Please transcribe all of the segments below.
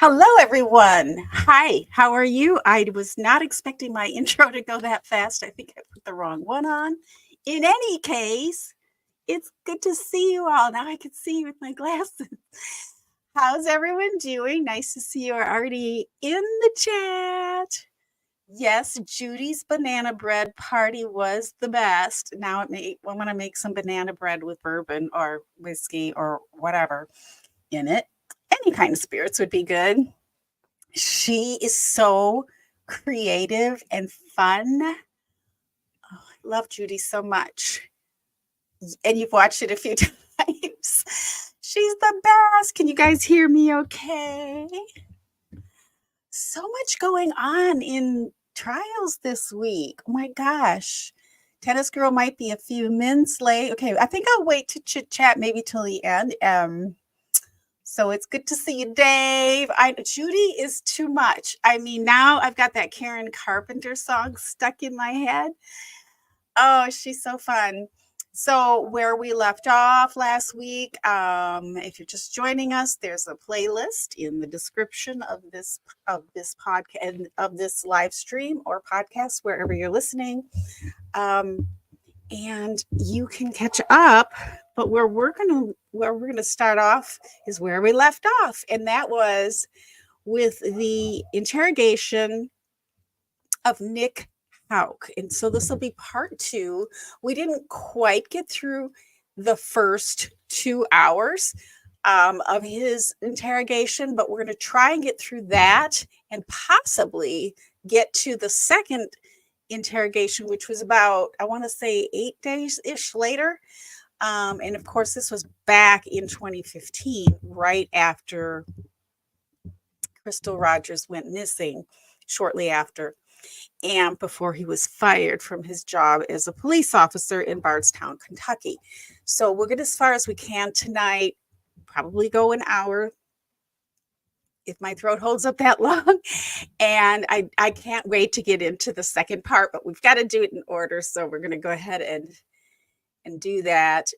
Hello, everyone. Hi, how are you? I was not expecting my intro to go that fast. I think I put the wrong one on. In any case, it's good to see you all. Now I can see you with my glasses. How's everyone doing? Nice to see you are already in the chat. Yes, Judy's banana bread party was the best. Now I want to make some banana bread with bourbon or whiskey or whatever in it. Any kind of spirits would be good. She is so creative and fun. Oh, I love Judy so much. And you've watched it a few times. She's the best. Can you guys hear me okay? So much going on in trials this week. Oh my gosh. Tennis Girl might be a few minutes late. Okay, I think I'll wait to chit chat maybe till the end. So it's good to see you, Dave. Judy is too much. I mean, now I've got that Karen Carpenter song stuck in my head. Oh, she's so fun. So where we left off last week, if you're just joining us, there's a playlist in the description of this podcast, of this live stream or podcast, wherever you're listening. And you can catch up, but where we're gonna start off is where we left off, and that was with the interrogation of Nick Houck. And so this will be part 2. We didn't quite get through the first 2 hours of his interrogation, but we're going to try and get through that and possibly get to the second interrogation, which was about, I want to say 8 days-ish later. And of course, this was back in 2015, right after Crystal Rogers went missing, shortly after, and before he was fired from his job as a police officer in Bardstown, Kentucky. So we'll get as far as we can tonight, probably go an hour if my throat holds up that long. And I can't wait to get into the second part, but we've got to do it in order. So we're going to go ahead and do that.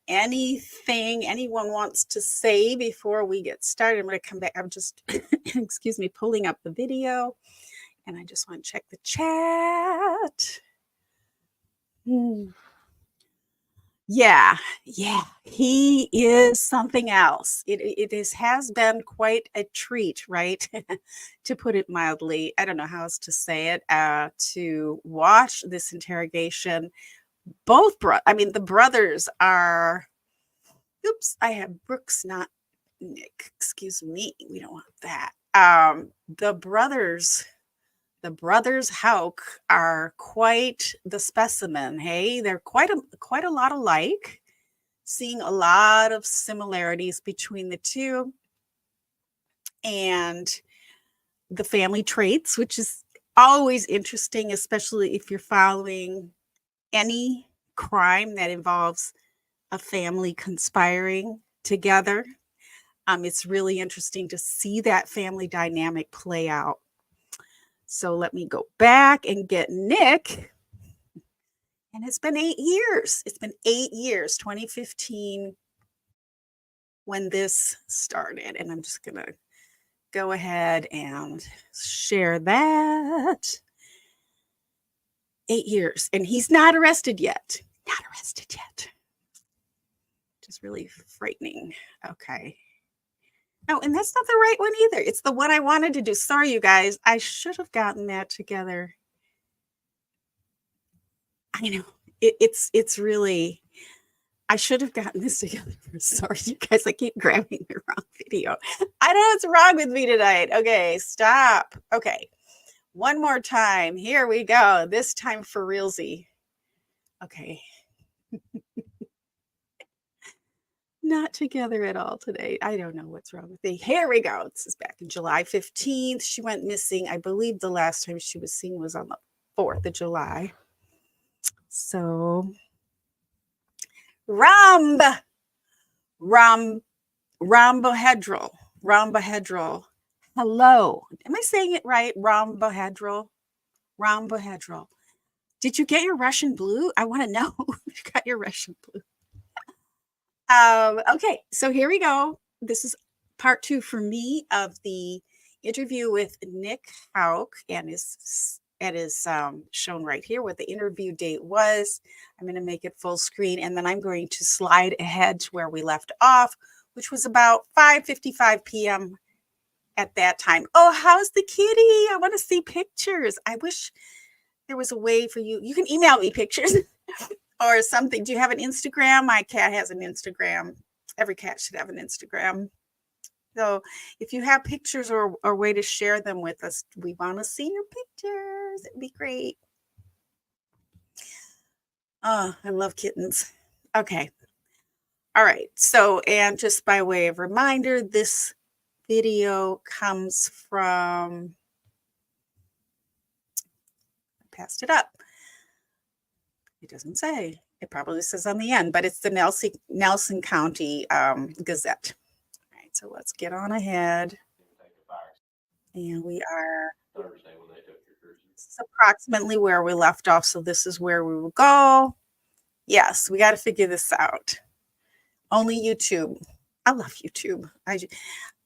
Anything anyone wants to say before we get started? I'm going to come back. I'm just, excuse me, pulling up the video. And I just want to check the chat. Yeah, he is something else. It has been quite a treat, right? To put it mildly. I don't know how else to say it. To watch this interrogation. The brothers are, oops, I have Brooks, not Nick. Excuse me. We don't want that. The brothers Houck are quite the specimen. Hey, they're quite a lot alike, seeing a lot of similarities between the two, and the family traits, which is always interesting, especially if you're following any crime that involves a family conspiring together. It's really interesting to see that family dynamic play out. So let me go back and get Nick. And it's been 8 years. It's been 8 years, 2015, when this started. And I'm just going to go ahead and share that. 8 years. And he's not arrested yet. Not arrested yet. Which is really frightening. Okay. Oh, and that's not the right one either. It's the one I wanted to do. Sorry, you guys. I should have gotten that together. I know. It's really, I should have gotten this together. Sorry, you guys. I keep grabbing the wrong video. I don't know what's wrong with me tonight. Okay, stop. Okay. One more time. Here we go. This time for realsy. Okay. Not together at all today. I don't know what's wrong with me. Here we go. This is back in July 15th. She went missing. I believe the last time she was seen was on the 4th of July. So, rhombohedral. Hello. Am I saying it right? Rhombohedral. Did you get your Russian blue? I want to know if you got your Russian blue. Okay, so here we go. This is part 2 for me of the interview with Nick Houck, and is shown right here what the interview date was. I'm going to make it full screen, and then I'm going to slide ahead to where we left off, which was about 5:55 p.m. at that time. Oh, how's the kitty? I want to see pictures. I wish there was a way for you. You can email me pictures or something. Do you have an Instagram? My cat has an Instagram. Every cat should have an Instagram. So if you have pictures or way to share them with us, we want to see your pictures. It'd be great. Oh, I love kittens. Okay. All right. So, and just by way of reminder, this video comes from, I passed it up. It doesn't say. It probably says on the end, but it's the Nelson County Gazette. All right. So let's get on ahead. And we are Thursday when they took your cruise. This is approximately where we left off. So this is where we will go. Yes, we got to figure this out. Only YouTube. I love YouTube.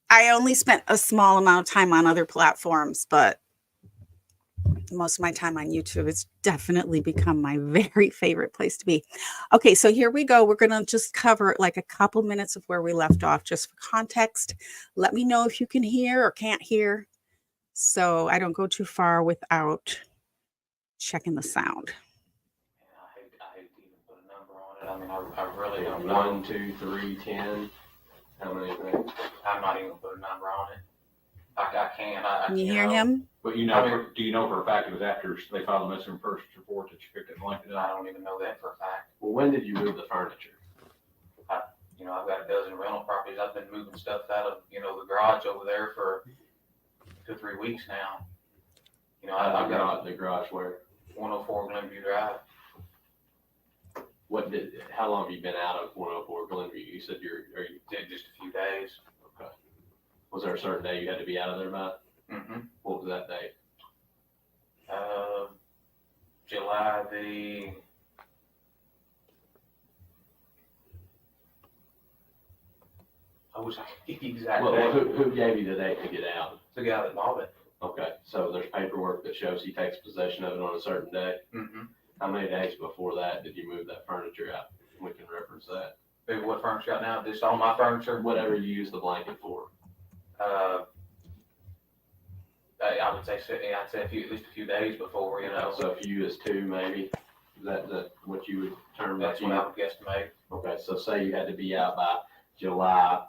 I only spent a small amount of time on other platforms, but most of my time on YouTube. It's definitely become my very favorite place to be. Okay, so here we go. We're going to just cover like a couple minutes of where we left off just for context. Let me know if you can hear or can't hear, so I don't go too far without checking the sound. I hate to even put a number on it. I mean, I really don't know. 1, 2, 3, 10. How many things? I'm not even gonna put a number on it. I can't. Can you hear him? But you know, do you know for a fact it was after they filed a missing persons report that you picked it and linked it I up? don't even know that for a fact. Well, when did you move the furniture? I've got a dozen rental properties. I've been moving stuff out of, the garage over there for 2 or 3 weeks now. I've got the garage where? 104 Glenview Drive. How long have you been out of 104 Glenview? You said Just a few days. Okay. Was there a certain day you had to be out of there by? Mm-hmm. What was that date? July the... I wish I could give you the exact Well, date. who gave you the date to get out? The guy that bought it. Okay, so there's paperwork that shows he takes possession of it on a certain day. Mm-hmm. How many days before that did you move that furniture out? We can reference that. Maybe what furniture got now? Just all my furniture? Whatever you use the blanket for. I would say, I'd say at least a few days before, So a few is 2, maybe. Is that what you would term? That's what I would guesstimate. Okay, so say you had to be out by July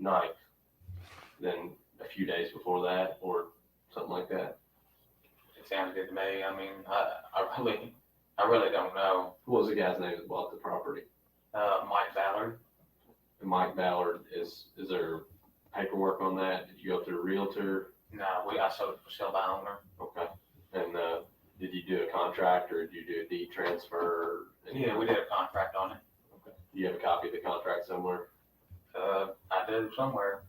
9th, then a few days before that, or something like that. It sounds good to me. I mean, I really don't know. What was the guy's name that bought the property? Mike Ballard. And Mike Ballard, is there paperwork on that? Did you go through a realtor? No, I sold it for sale by owner. Okay. And did you do a contract or did you do a deed transfer? Yeah, we did a contract on it. Okay. Do you have a copy of the contract somewhere? I do somewhere.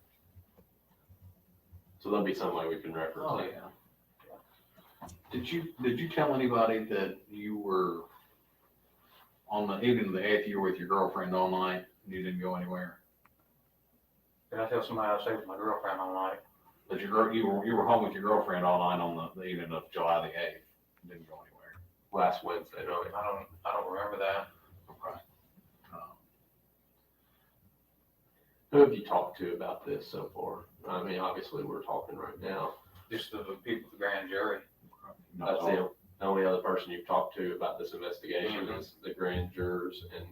So there'll be some way we can reference Oh, that. yeah. Did you tell anybody that you were on the evening of the 8th you were with your girlfriend all night and you didn't go anywhere? Did I tell somebody I was staying with my girlfriend all night? That you were home with your girlfriend all night on the evening of July the 8th and didn't go anywhere? Last Wednesday, really. I don't remember that. Okay. Who have you talked to about this so far? I mean, obviously we're talking right now. Just the people, the grand jury. That's the only other person you've talked to about this investigation is the grand jurors and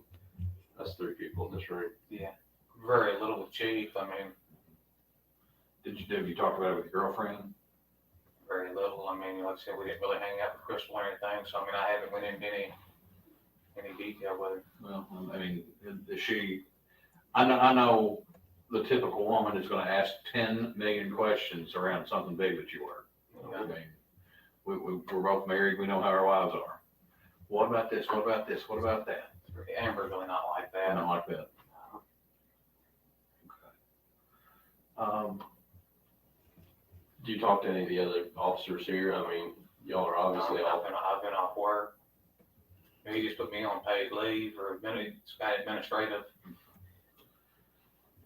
us 3 people in this room. Yeah. Very little with Chief. I mean, Have you talked about it with your girlfriend? very little. I mean, like I said, we didn't really hang out with Crystal or anything, so I mean, I haven't went into any detail with her. Well, I mean, is she? I know the typical woman is going to ask 10 million questions around something big that you were. Yeah. I mean, we're both married. We know how our wives are. What about this? What about this? What about that? Amber's really not like I that. don't like that. Do you talk to any of the other officers here? I mean, y'all are obviously all. I've been off work. He just put me on paid leave or administrative.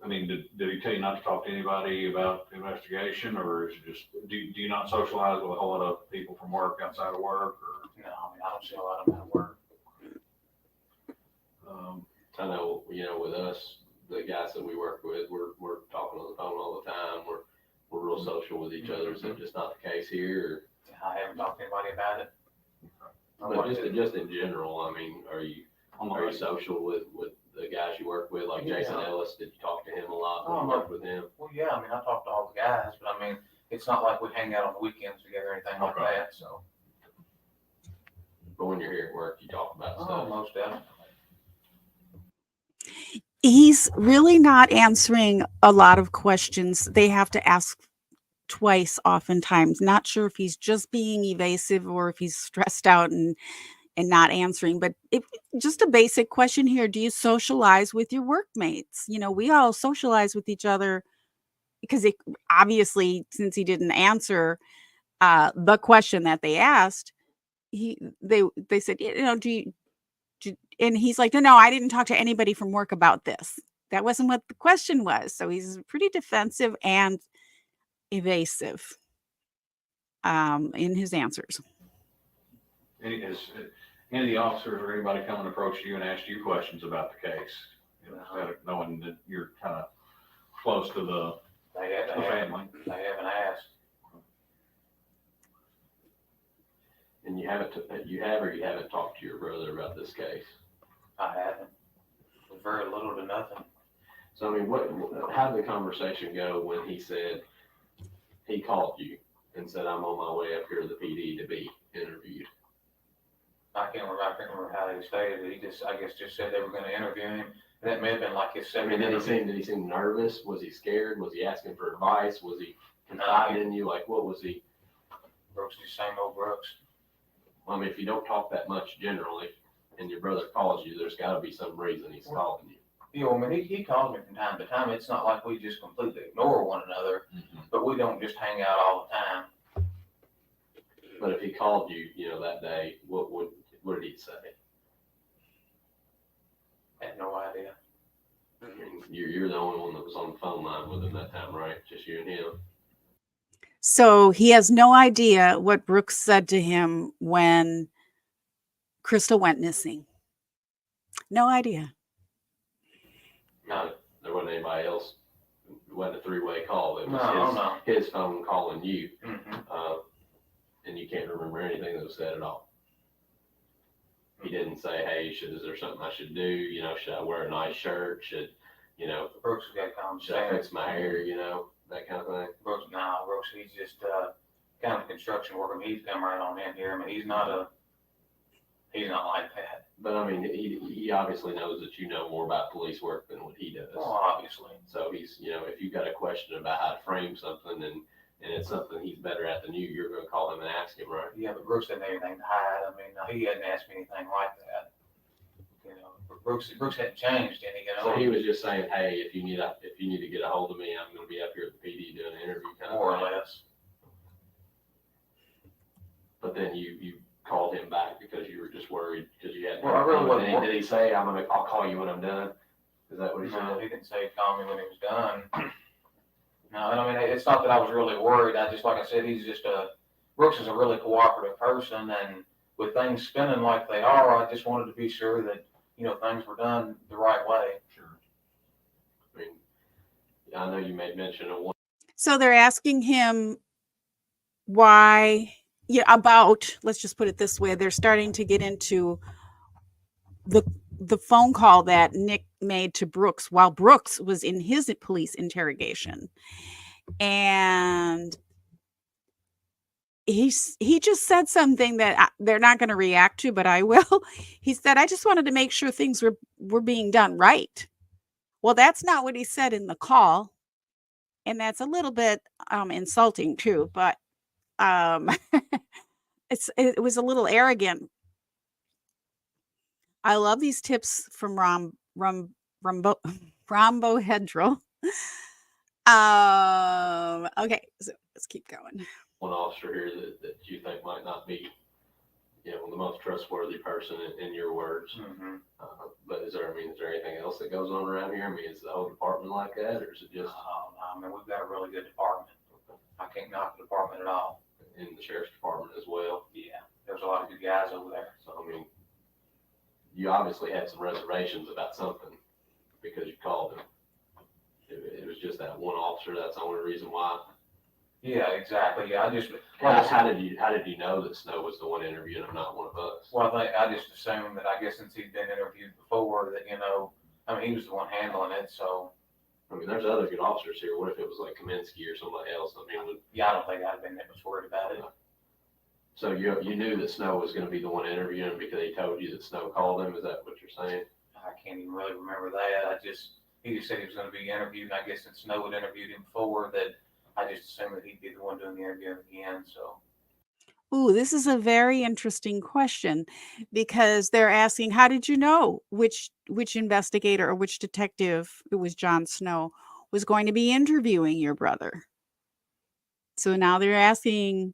I mean, did he tell you not to talk to anybody about the investigation, or is it just, do you not socialize with a whole lot of people from work outside of work, or? No, I mean, I don't see a lot of them at work. I know, with us, the guys that we work with, we're talking on the phone all the time. We're real social with each other. Is that just not the case here? I haven't talked to anybody about it. But just in general, I mean, are you social with the guys you work with, like Jason Yeah. Ellis? Did you talk to him a lot when Oh, you worked with him? Well, yeah, I mean, I talk to all the guys, but I mean, it's not like we hang out on the weekends together or anything like Okay. that, so. But when you're here at work, you talk about Oh, stuff. most definitely. He's really not answering a lot of questions. They have to ask twice oftentimes. Not sure if he's just being evasive or if he's stressed out and not answering. But if just a basic question here, do you socialize with your workmates? We all socialize with each other because obviously, since he didn't answer the question that they asked, they said, do you, and he's like, no, I didn't talk to anybody from work about this. That wasn't what the question was. So he's pretty defensive and evasive in his answers. Any of the officers or anybody come and approach you and ask you questions about the case? Instead of knowing that you're kind of close to the family. They haven't asked. And you haven't talked to your brother about this case? I haven't. Very little to nothing. So, I mean, how did the conversation go when he called you and said, I'm on my way up here to the PD to be interviewed? I can't remember how they stated it. He just, I guess, just said they were gonna interview him. That may have been like his I second mean, interview. did he seem nervous? Was he scared? Was he asking for advice? Was he confiding in you? Like, what was he? Brooks, the same old Brooks. I mean, if you don't talk that much generally and your brother calls you, there's gotta be some reason he's calling you. I mean, he calls me from time to time. It's not like we just completely ignore one another, but we don't just hang out all the time. But if he called you, that day, what did he say? I had no idea. I mean, you're the only one that was on the phone line with him that time, right? Just you and him. So he has no idea what Brooks said to him when Crystal went missing. No idea. No, there wasn't anybody else. It wasn't a three-way call. It was his phone calling you. Mm-hmm. And you can't remember anything that was said at all. He didn't say, hey, is there something I should do? Should I wear a nice shirt? Should Brooks has got common should I sense. fix my hair? That kind of thing. Brooks, he's just kind of construction worker. He's come right on in here. I mean, he's not like that. But I mean, he obviously knows that you know more about police work than what he does. Well, obviously. So he's, if you've got a question about how to frame something and it's something he's better at than you, you're going to call him and ask him, right? Yeah, but Brooks didn't have anything to hide. I mean, he hadn't asked me anything like that. But Brooks hadn't changed any. So he was just saying, hey, if you need to get a hold of me, I'm going to be up here at the PD doing an interview, kind of more or thing. less. But then you called him back because you were just worried because you had. Well, I really wasn't. Did he say, I'll call you when I'm done? Is that what he No, said? he didn't say he'd call me when he was done. No, I mean, it's not that I was really worried. I just, like I said, Brooks is a really cooperative person, and with things spinning like they are, I just wanted to be sure that, things were done the right way. Sure. I mean, I know you made mention of one. So they're asking him why, let's just put it this way. They're starting to get into the phone call that Nick made to Brooks while Brooks was in his police interrogation. And he just said something that they're not going to react to, but I will. He said, I just wanted to make sure things were being done right. Well, that's not what he said in the call. And that's a little bit insulting too, but it was a little arrogant. I love these tips from Rambo Hedrell. Okay, so let's keep going. One officer here that you think might not be the most trustworthy person in your words. Mm-hmm. But is there anything else that goes on around here? I mean, is the whole department like that, or is it just I mean, we've got a really good department. I can't knock the department at all. in the sheriff's department as well? Yeah, there's a lot of good guys over there. So, I mean, you obviously had some reservations about something because you called him. It was just that one officer. That's the only reason why. Yeah, exactly. Yeah, How did you know that Snow was the one interviewing him, not one of us? Well, I just assumed that, I guess since he'd been interviewed before, that, I mean, he was the one handling it, so. I mean, there's other good officers here. What if it was like Kaminsky or somebody else? I mean, Yeah, I don't think I'd have been that much worried about it. so you knew that Snow was going to be the one interviewing him because he told you that Snow called him. Is that what you're saying? I can't even really remember that. He just said he was going to be interviewed, and I guess since Snow had interviewed him before, that I just assumed that he'd be the one doing the interviewing again, so. Ooh, this is a very interesting question because they're asking, how did you know which investigator or which detective, it was Jon Snow, was going to be interviewing your brother? So now they're asking,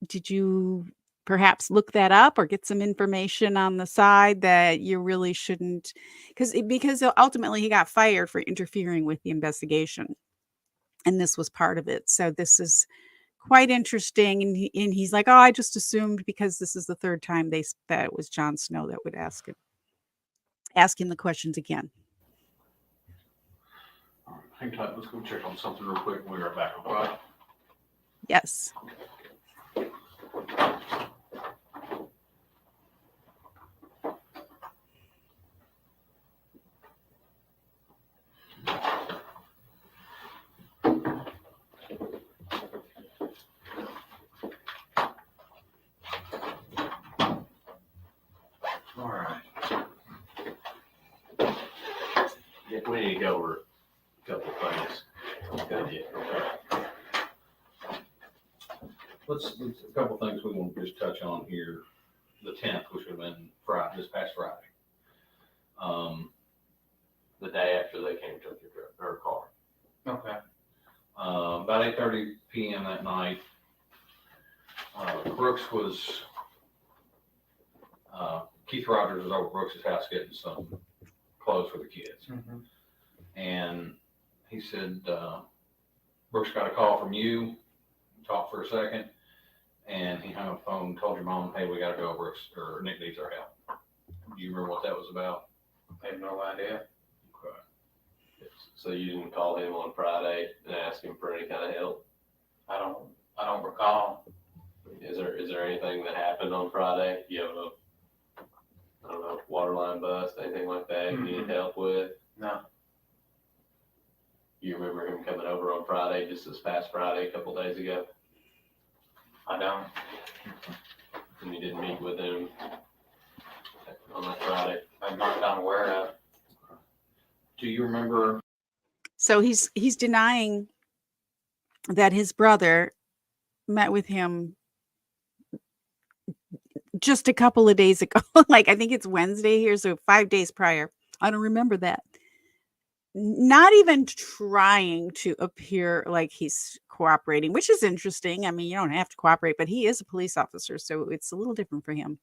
did you perhaps look that up or get some information on the side that you really shouldn't? Because ultimately he got fired for interfering with the investigation, and this was part of it. So this is quite interesting. And he's like, oh, I just assumed because this is the third time that it was Jon Snow that would ask him the questions again. All right, hang tight. Let's go check on something real quick. We'll be right back. Okay? Yes. All right. Yeah, we need to go over a couple of things. Okay. Let's a couple things we want to just touch on here. The 10th, which would have been Friday, this past Friday. The day after they came and took her car. Okay. About 8:30 p.m. that night, Brooks was, Keith Rogers was over at Brooks' house getting some clothes for the kids. Mm-hmm. And he said, Brooks got a call from you, talked for a second, and he hung up the phone and told your mom, hey, we got to go, Brooks, or Nick needs our help. Do you remember what that was about? I have no idea. Okay. So you didn't call him on Friday and ask him for any kind of help? I don't recall. Is there anything that happened on Friday? You have I don't know, water line bust, anything like that you need help with? No. You remember him coming over on Friday, just this past Friday, a couple days ago? I don't. And you didn't meet with him on that Friday? I'm not aware of. Do you remember? So he's denying that his brother met with him just a couple of days ago. Like, I think it's Wednesday here, so 5 days prior. I don't remember that. Not even trying to appear like he's cooperating, which is interesting. I mean, you don't have to cooperate, but he is a police officer, so it's a little different for him.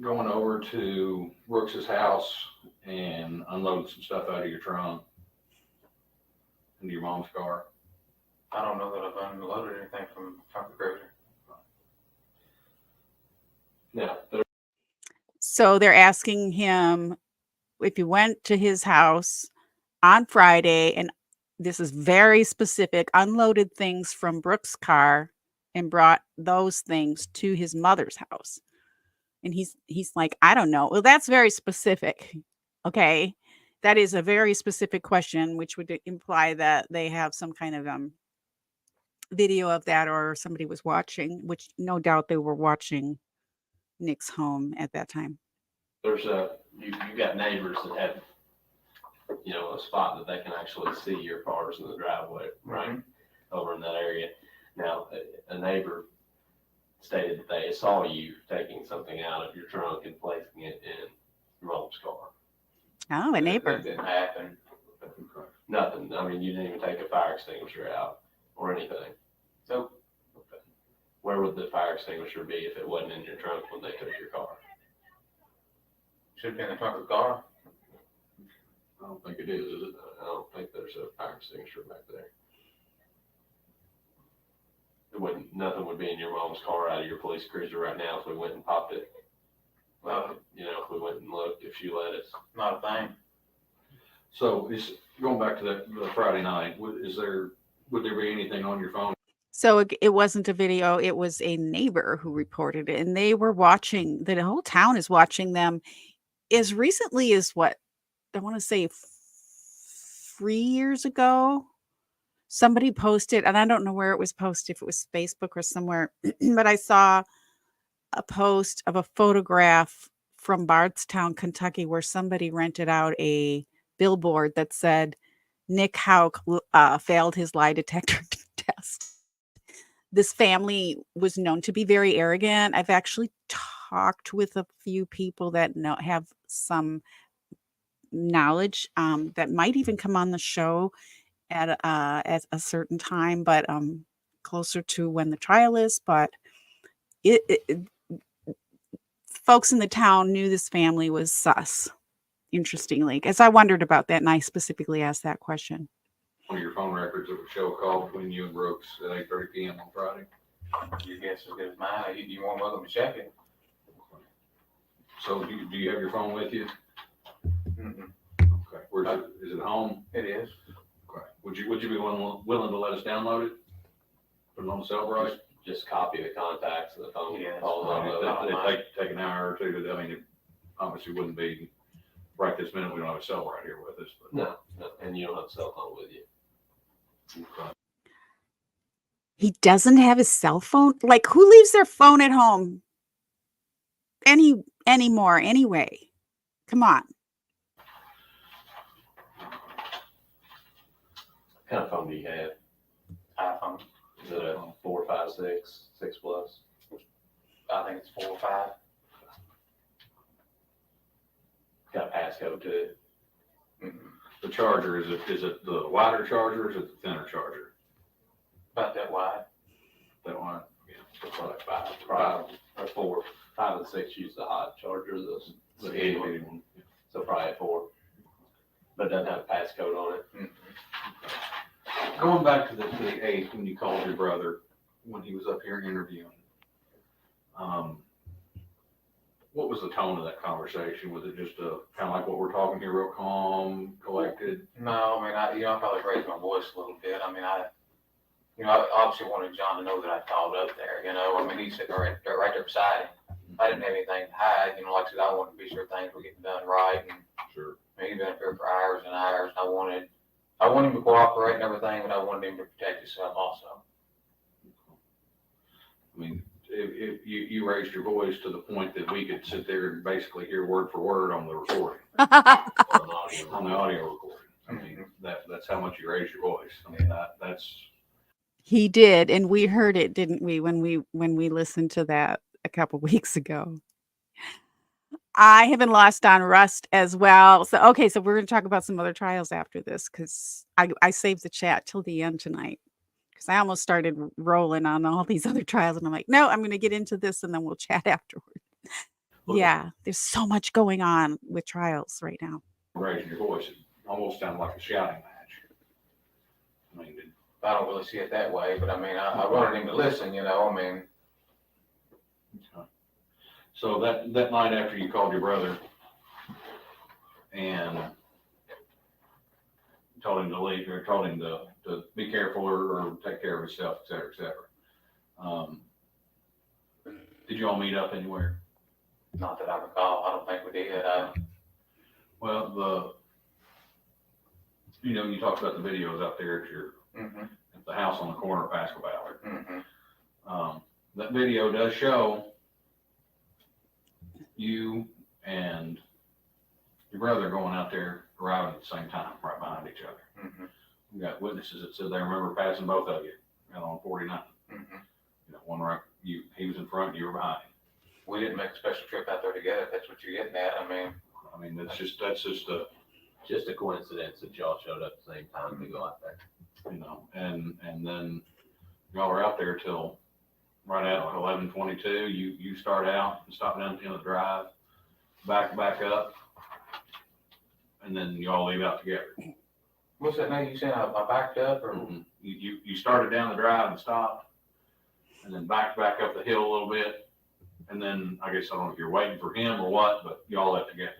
Going over to Brooks's house and unloading some stuff out of your trunk into your mom's car. I don't know that I've unloaded anything from the cruiser. Yeah. So they're asking him if he went to his house on Friday, and this is very specific, unloaded things from Brooks' car and brought those things to his mother's house. And he's like, I don't know. Well, that's very specific. Okay. That is a very specific question, which would imply that they have some kind of video of that, or somebody was watching, which no doubt they were watching Nick's home at that time. There's you got neighbors that have, a spot that they can actually see your cars in the driveway, right? Over in that area. Now, a neighbor stated that they saw you taking something out of your trunk and placing it in your mom's car. Oh, a neighbor. That didn't happen. Nothing. I mean, you didn't even take a fire extinguisher out or anything. So, Okay. Where would the fire extinguisher be if it wasn't in your trunk when they took your car? Should be in the trunk of the car. I don't think it is it? I don't think there's a fire extinguisher back there. Nothing would be in your mom's car out of your police cruiser right now if we went and popped it. Well, if we went and looked, if she let us. Not a thing. So going back to the Friday night, would there be anything on your phone? So it wasn't a video. It was a neighbor who reported it, and they were watching. The whole town is watching them as recently as what I want to say 3 years ago. Somebody posted, and I don't know where it was posted, if it was Facebook or somewhere, but I saw a post of a photograph from Bardstown, Kentucky, where somebody rented out a billboard that said Nick Houck failed his lie detector test. This family was known to be very arrogant. I've actually talked with a few people that have some knowledge that might even come on the show at a certain time, but closer to when the trial is. But folks in the town knew this family was sus, interestingly, because I wondered about that, and I specifically asked that question. One of your phone records that would show a call between you and Brooks at 8:30 p.m. on Friday? Your guess is as good as mine. You want welcome to check it. So do you have your phone with you? Mm-mm. Okay. Where's it? Is it home? It is. Okay. Would you be willing to let us download it? Put it on the cell right? Just copy the contacts and the phone Yeah, calls I on mean, those. It'd take an hour or two to, it obviously wouldn't be right this minute. We don't have a cell right here with us. But No, and you don't have a cell phone with you. Okay. He doesn't have his cell phone? Like, who leaves their phone at home anymore anyway? Come on. What kind of phone do you have? iPhone. Is it a 4, 5, 6 plus? I think it's 4 or 5. Got a passcode to it. Mm-hmm. The charger, is it the wider charger or is it the thinner charger? About that wide. That one? It's like 5 or 4. 5 and 6 use the hot charger, the 80 one. so probably a 4. But it doesn't have a passcode on it. Mm-hmm. Going back to the 8th, when you called your brother, when he was up here interviewing, what was the tone of that conversation? Was it just kind of like what we're talking here, real calm, collected? No, I mean, I probably raised my voice a little bit. I mean, I obviously wanted John to know that I called up there, I mean, he's sitting right there beside him. I didn't have anything to hide, like I said, I wanted to be sure things were getting done right. And Sure. I mean, he'd been up here for hours and hours, and I wanted him to cooperate and everything, but I wanted him to protect himself also. I mean, if you raised your voice to the point that we could sit there and basically hear word for word on the recording, on the audio recording. I mean, that's how much you raised your voice. I mean, that's. He did, and we heard it, didn't we, when we listened to that a couple weeks ago. I have been lost on Rust as well. So we're going to talk about some other trials after this, because I saved the chat till the end tonight, because I almost started rolling on all these other trials, and I'm like, no, I'm going to get into this, and then we'll chat afterward. Yeah, there's so much going on with trials right now. Raising your voice, it almost sounded like a shouting match. I mean, I don't really see it that way, but I mean, I wanted him to listen, I mean. So that night after you called your brother and told him to leave, or told him to be careful or take care of himself, et cetera, et cetera. Did you all meet up anywhere? Not that I recall. I don't think we did. Well, you talked about the videos out there at the house on the corner of Pascal Ballard. Mm-hmm. That video does show you and your brother going out there arriving at the same time, right behind each other. Mm-hmm. We got witnesses that said they remember passing both of you out on 49. Mm-hmm. One right, he was in front, you were behind. We didn't make a special trip out there together. If that's what you're getting at. I mean, that's just a coincidence that y'all showed up at the same time to go out there. And then y'all were out there till right at 11:22, you start out and stop down in the drive, back up, and then you all leave out together. What's that name you saying? I backed up or? Mhm. You started down the drive and stopped, and then back up the hill a little bit, and then I guess I don't know if you're waiting for him or what, but y'all left together.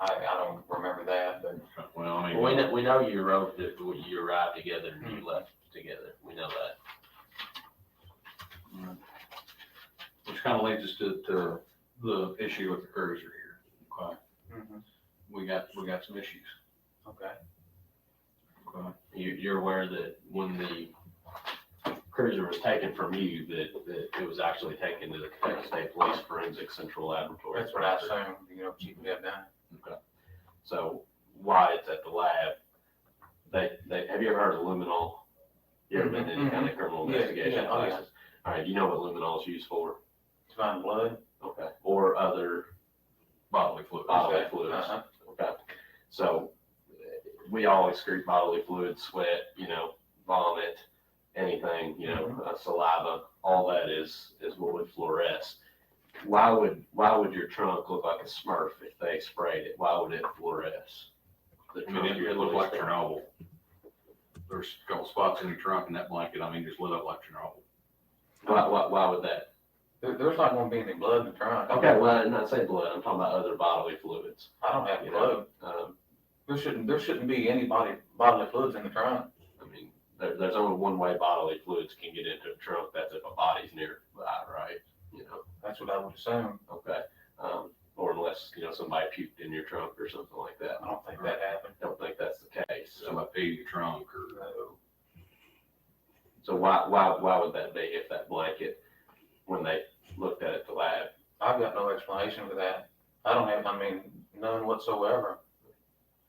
I don't remember that, but Well, I mean, Well, we know you arrived together and you left together. We know that. which kind of leads us to the issue with the cruiser here. Okay, we got some issues. okay. Okay. You're aware that when the cruiser was taken from you, that it was actually taken to the Kentucky State Police Forensic Central Laboratory. That's what I assumed, Chief would have done. Okay. So why it's at the lab, they have you ever heard of luminol? You ever been to any kind of criminal investigation oh, yeah. classes? All right, you know what luminol is used for? To find blood. Okay. Or other Bodily fluid. bodily fluids. Uh-huh. Okay. So we all excrete bodily fluids, sweat, vomit, anything, saliva, all that is what would fluoresce. Why would your trunk look like a Smurf if they sprayed it? Why would it fluoresce? I mean, it looked like Chernobyl. There's a couple spots in your trunk and that blanket, just lit up like Chernobyl. Why would that? There's not going to be any blood in the trunk. Okay, well, I did not say blood. I'm talking about other bodily fluids. I don't have You blood. know, There shouldn't be any bodily fluids in the trunk. I mean, there's only one way bodily fluids can get into a trunk. That's if a body's nearby, right? That's what I would assume. Okay. Or unless, somebody puked in your trunk or something like that. I don't think that happened. I don't think that's the case. Somebody peed in your trunk or. So why would that be if that blanket, when they looked at it at the lab? I've got no explanation for that. I don't have, none whatsoever.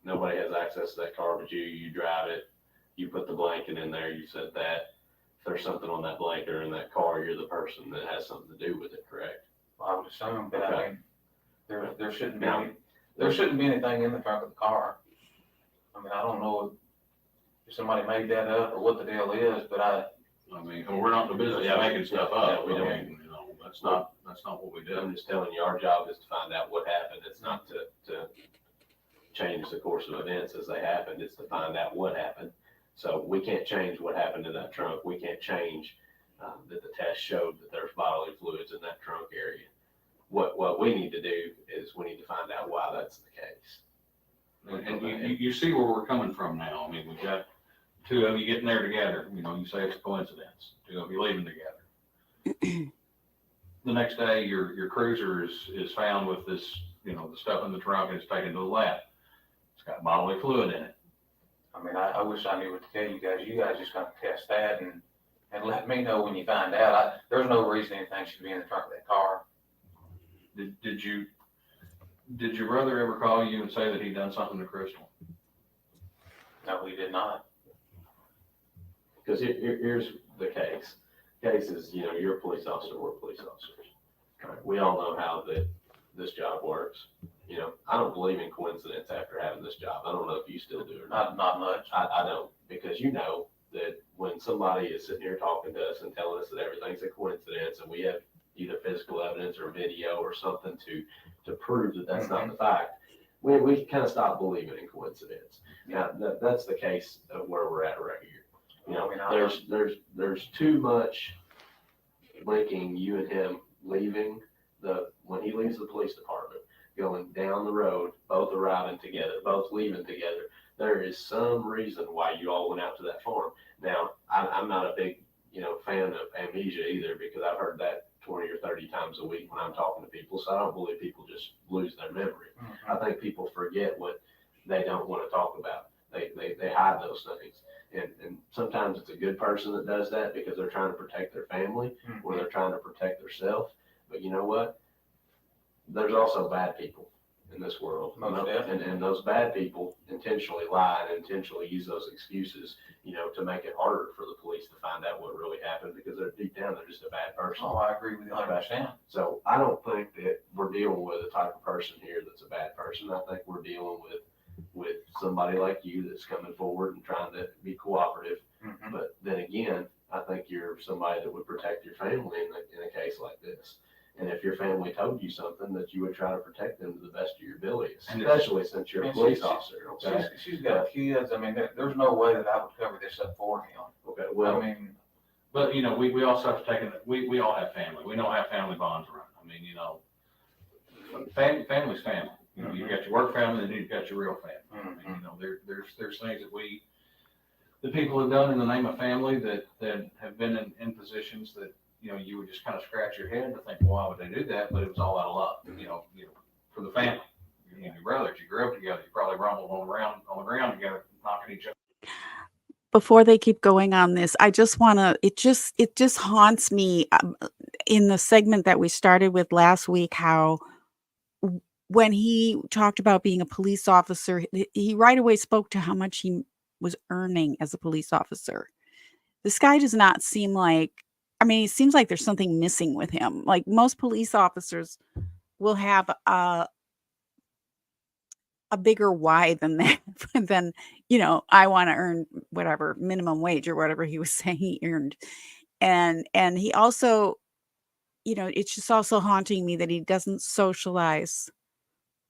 Nobody has access to that car but you. You drive it. You put the blanket in there. You said that. If there's something on that blanket or in that car, you're the person that has something to do with it, correct? I would assume, but Okay. There shouldn't be Now- any, there shouldn't be anything in the trunk of the car. I don't know if somebody made that up or what the deal is, but We're not in the business of making stuff up. Yeah, we don't. That's not what we do. I'm just telling you, our job is to find out what happened. It's not to change the course of events as they happened. It's to find out what happened. So we can't change what happened in that trunk. We can't change that the test showed that there's bodily fluids in that trunk area. What we need to do is we need to find out why that's the case. And you see where we're coming from now. We've got two of you getting there together. You say it's a coincidence. Two of you leaving together. The next day, your cruiser is found with this, the stuff in the trunk and it's taken to the lab. It's got bodily fluid in it. I wish I knew what to tell you guys. You guys just gotta test that and let me know when you find out. There's no reason anything should be in the trunk of that car. Did your brother ever call you and say that he'd done something to Crystal? No, we did not. Because here's the case. Case is, you're a police officer, we're police officers. Right? We all know how this job works. I don't believe in coincidence after having this job. I don't know if you still do or not. Not much. I don't, because that when somebody is sitting here talking to us and telling us that everything's a coincidence and we have either physical evidence or video or something to prove that that's not the fact, we kind of stop believing in coincidence. Now, that's the case of where we're at right here. There's too much linking you and him leaving when he leaves the police department, going down the road, both arriving together, both leaving together. There is some reason why you all went out to that farm. Now, I'm not a big, fan of amnesia either, because I've heard that 20 or 30 times a week when I'm talking to people. So I don't believe people just lose their memory. I think people forget what they don't want to talk about. They hide those things. And sometimes it's a good person that does that because they're trying to protect their family or they're trying to protect themselves. But you know what? There's also bad people in this world. And those bad people intentionally lie and intentionally use those excuses, to make it harder for the police to find out what really happened, because they're deep down, they're just a bad person. Oh, I agree with you 100%. So I don't think that we're dealing with a type of person here that's a bad person. I think we're dealing with somebody like you that's coming forward and trying to be cooperative. But then again, I think you're somebody that would protect your family in a case like this. And if your family told you something, that you would try to protect them to the best of your ability, especially since you're a police officer. Okay. She's got kids. I mean, there's no way that I would cover this up for him. Okay. Well, I mean, But, you know, we also have to take it, we all have family. We don't have family bonds around. I mean, you know, family's family. You know, you've got your work family, and you've got your real family. Mhm. And, you know, there's things that the people have done in the name of family that have been in positions that, you know, you would just kind of scratch your head to think, well, why would they do that? But it was all out of love, you know, for the family. You and your brothers, you grew up together, you probably rumbled on the ground together, knocking each other. Before they keep going on this, I just want to, it just haunts me in the segment that we started with last week, how when he talked about being a police officer, he right away spoke to how much he was earning as a police officer. This guy does not seem like, I mean, it seems like there's something missing with him. Like most police officers will have a bigger why than that, than, you know, I want to earn whatever minimum wage or whatever he was saying he earned. And he also, you know, it's just also haunting me that he doesn't socialize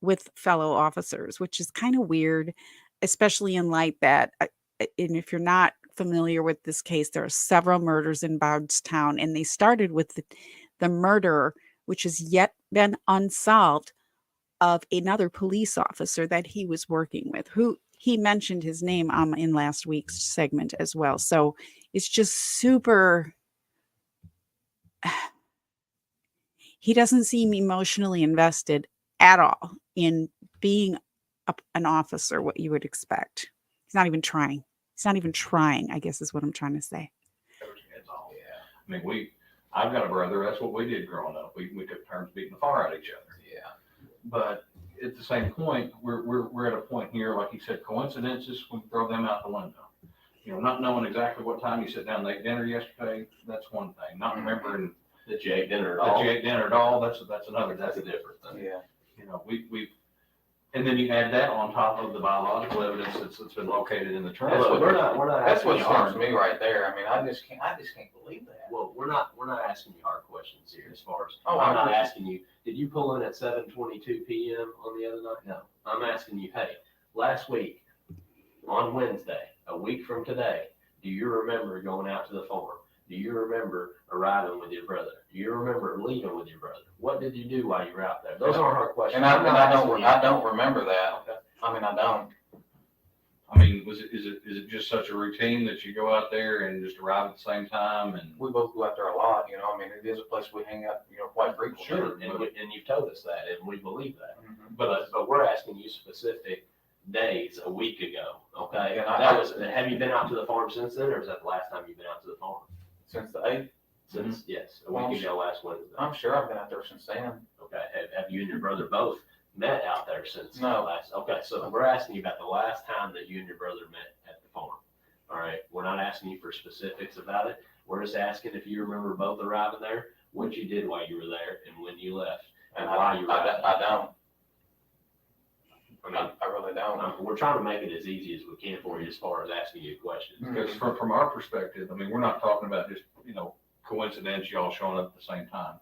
with fellow officers, which is kind of weird, especially in light that, and if you're not familiar with this case, there are several murders in Bardstown, and they started with the murder, which has yet been unsolved, of another police officer that he was working with, who he mentioned his name in last week's segment as well. So it's just super, he doesn't seem emotionally invested at all in being an officer, what you would expect. He's not even trying. I guess is what I'm trying to say. I mean, I've got a brother. That's what we did growing up. We took turns beating the fire out of each other. yeah. But at the same point, we're at a point here, like you said, coincidences, we throw them out the window. You know, not knowing exactly what time you sit down and ate dinner yesterday, that's one thing. Not remembering that you ate dinner at that all. you ate dinner at all, that's another. That's a different thing. Yeah. You know, and then you add that on top of the biological evidence that's been located in the trunk. We're not That's what asking you hard. scares me right there. I mean, I just can't believe that. Well, we're not asking you hard questions here as far as, Oh, I'm not I- asking you, did you pull in at 7:22 PM on the other night? No. I'm asking you, hey, last week on Wednesday, a week from today, do you remember going out to the farm? Do you remember arriving with your brother? Do you remember leaving with your brother? What did you do while you were out there? Those aren't hard questions. And I don't remember that. Okay. I mean, I don't. I mean, is it just such a routine that you go out there and just arrive at the same time? And We both go out there a lot, you know. I mean, it is a place we hang out, you know, quite frequently. Sure, and you've told us that, and we believe that. Mhm. But we're asking you specific days a week ago, okay? And have you been out to the farm since then, or is that the last time you've been out to the farm? Since the 8th, Since, yes, a Well, week ago last Wednesday. I'm sure I've been out there since then. Okay, have you and your brother both met out there since No. last? Okay, so we're asking you about the last time that you and your brother met at the farm. All right, we're not asking you for specifics about it. We're just asking if you remember both arriving there, what you did while you were there, and when you left, and why you were out there. I don't. I mean, I really don't. we're trying to make it as easy as we can for you as far as asking you questions. because from our perspective, I mean, we're not talking about just, you know, coincidence, y'all showing up at the same time.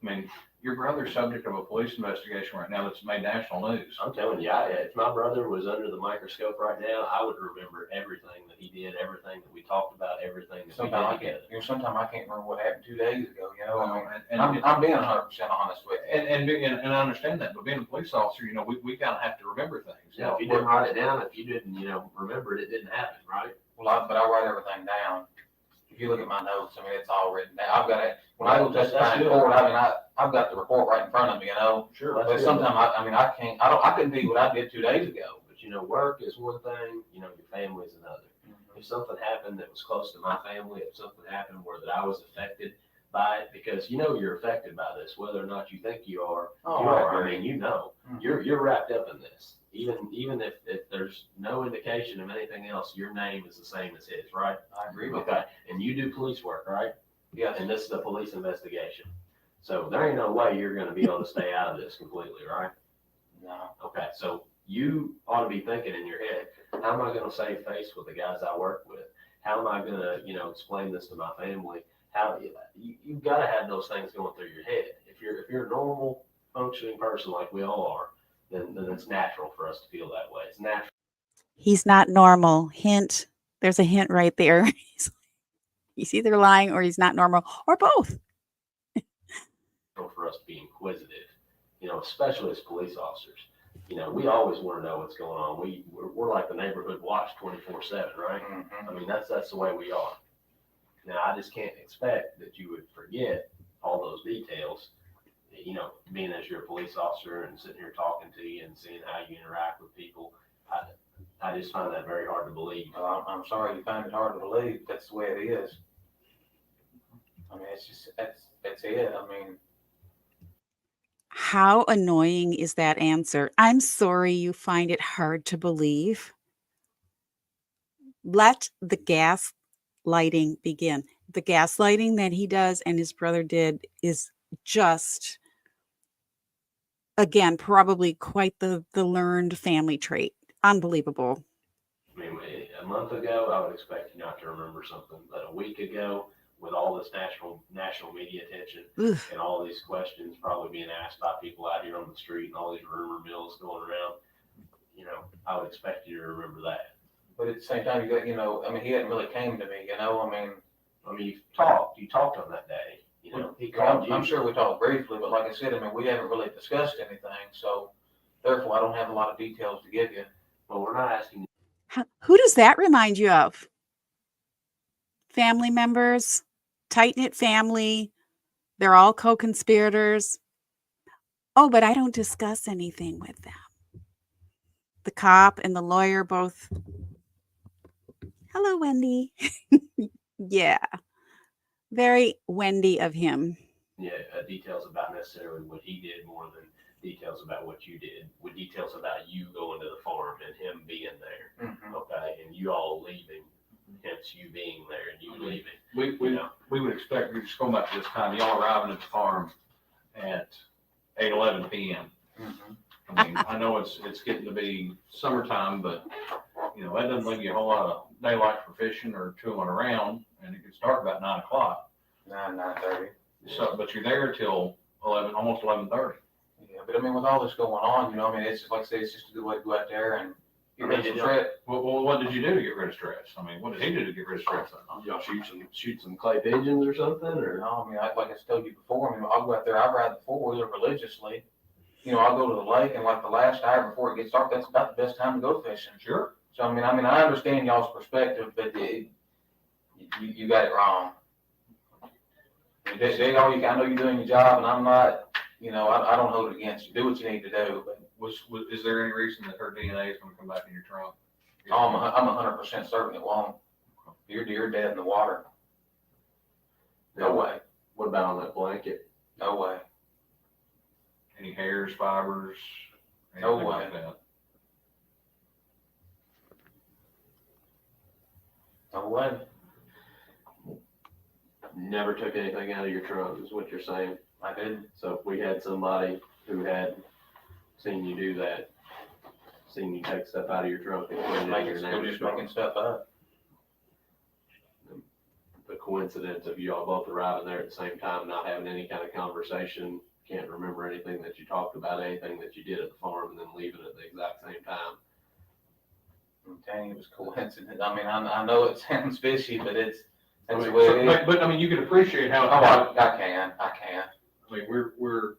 I mean, your brother's subject of a police investigation right now that's made national news. I'm telling you, if my brother was under the microscope right now, I would remember everything that he did, everything that we talked about, everything that we did together. Sometimes I can't remember what happened 2 days ago, you know. I mean, And I'm being 100% honest with you. and I understand that, but being a police officer, you know, we kind of have to remember things. Yeah, if you didn't write it down, if you didn't, remember it, it didn't happen, right? But I write everything down. If you look at my notes, I mean, it's all written down. I've got it. When I go testify in court, I mean, I've got the report right in front of me, you know. Sure. But sometimes I couldn't tell you what I did 2 days ago. But work is one thing, your family is another. If something happened that was close to my family, if something happened where that I was affected by it, because you're affected by this, whether or not you think you are, Oh, you I are. agree. I mean, you're wrapped up in this. Even if there's no indication of anything else, your name is the same as his, right? I agree with Okay, that. and you do police work, right? Yes. And this is a police investigation. So there ain't no way you're gonna be able to stay out of this completely, right? No. Okay, so you ought to be thinking in your head, how am I gonna save face with the guys I work with? How am I gonna, explain this to my family? How you've got to have those things going through your head. If you're a normal functioning person like we all are, then it's natural for us to feel that way. It's natural He's not normal. Hint. There's a hint right there. He's either lying or he's not normal or both. for us to be inquisitive, especially as police officers. We always want to know what's going on. We're like the neighborhood watch 24/7, right? Mhm. I mean, that's the way we are. Now, I just can't expect that you would forget all those details, being as you're a police officer and sitting here talking to you and seeing how you interact with people. I just find that very hard to believe. Well, I'm sorry you find it hard to believe. That's the way it is. I mean, it's just, that's it. I mean, How annoying is that answer? I'm sorry you find it hard to believe. Let the gaslighting begin. The gaslighting that he does and his brother did is just, again, probably quite the learned family trait. Unbelievable. I mean, a month ago, I would expect you not to remember something, but a week ago, with all this national media attention Ugh. and all these questions probably being asked by people out here on the street and all these rumor mills going around, I would expect you to remember that. but at the same time, you got, I mean, he hadn't really came to me, I mean, you talked on that day, he called you. I'm sure we talked briefly, but like I said, I mean, we haven't really discussed anything, so therefore I don't have a lot of details to give you. But we're not asking. Who does that remind you of? Family members, tight-knit family. They're all co-conspirators. Oh, but I don't discuss anything with them. The cop and the lawyer both. Hello, Wendy. Yeah. Very Wendy of him. Details about necessarily what he did more than details about what you did, with details about you going to the farm and him being there. Mhm. Okay, and you all leaving, hence you being there and you leaving. We would expect, just going back to this time, y'all arriving at the farm at 8:11 p.m. Mhm. I mean, I know it's getting to be summertime, but, that doesn't leave you a whole lot of daylight for fishing or tooling around, and it gets dark about 9 o'clock. 9:30. So, but you're there till 11, almost 11:30. Yeah, but I mean, with all this going on, I mean, it's just like I say, it's just a good way to go out there and get rid of some stress. Well, what did you do to get rid of stress? I mean, what did he do to get rid of stress that night? Y'all shoot some clay pigeons or something, or? No, I mean, like I told you before, I mean, I'll go out there, I ride the four-wheeler religiously. I'll go to the lake and like the last hour before it gets dark, that's about the best time to go fishing. Sure. So, I mean, I understand y'all's perspective, but you got it wrong. I know you're doing your job and I'm not, I don't hold it against you. Do what you need to do, but Is there any reason that her DNA is going to come back in your trunk? I'm 100% certain it won't. You're dead in the water. No way. What about on that blanket? No way. Any hairs, fibers, No anything way. like that? No way. Never took anything out of your trunk, is what you're saying. I didn't. So if we had somebody who had seen you do that, seen you take stuff out of your trunk and put it in your Still name, just making stuff up. the coincidence of you all both arriving there at the same time, not having any kind of conversation, can't remember anything that you talked about, anything that you did at the farm, and then leaving at the exact same time. I'm telling you, it was coincidence. I mean, I know it sounds fishy, but that's I mean, the way it is. but I mean, you can appreciate how. Oh, I can. I mean, we're.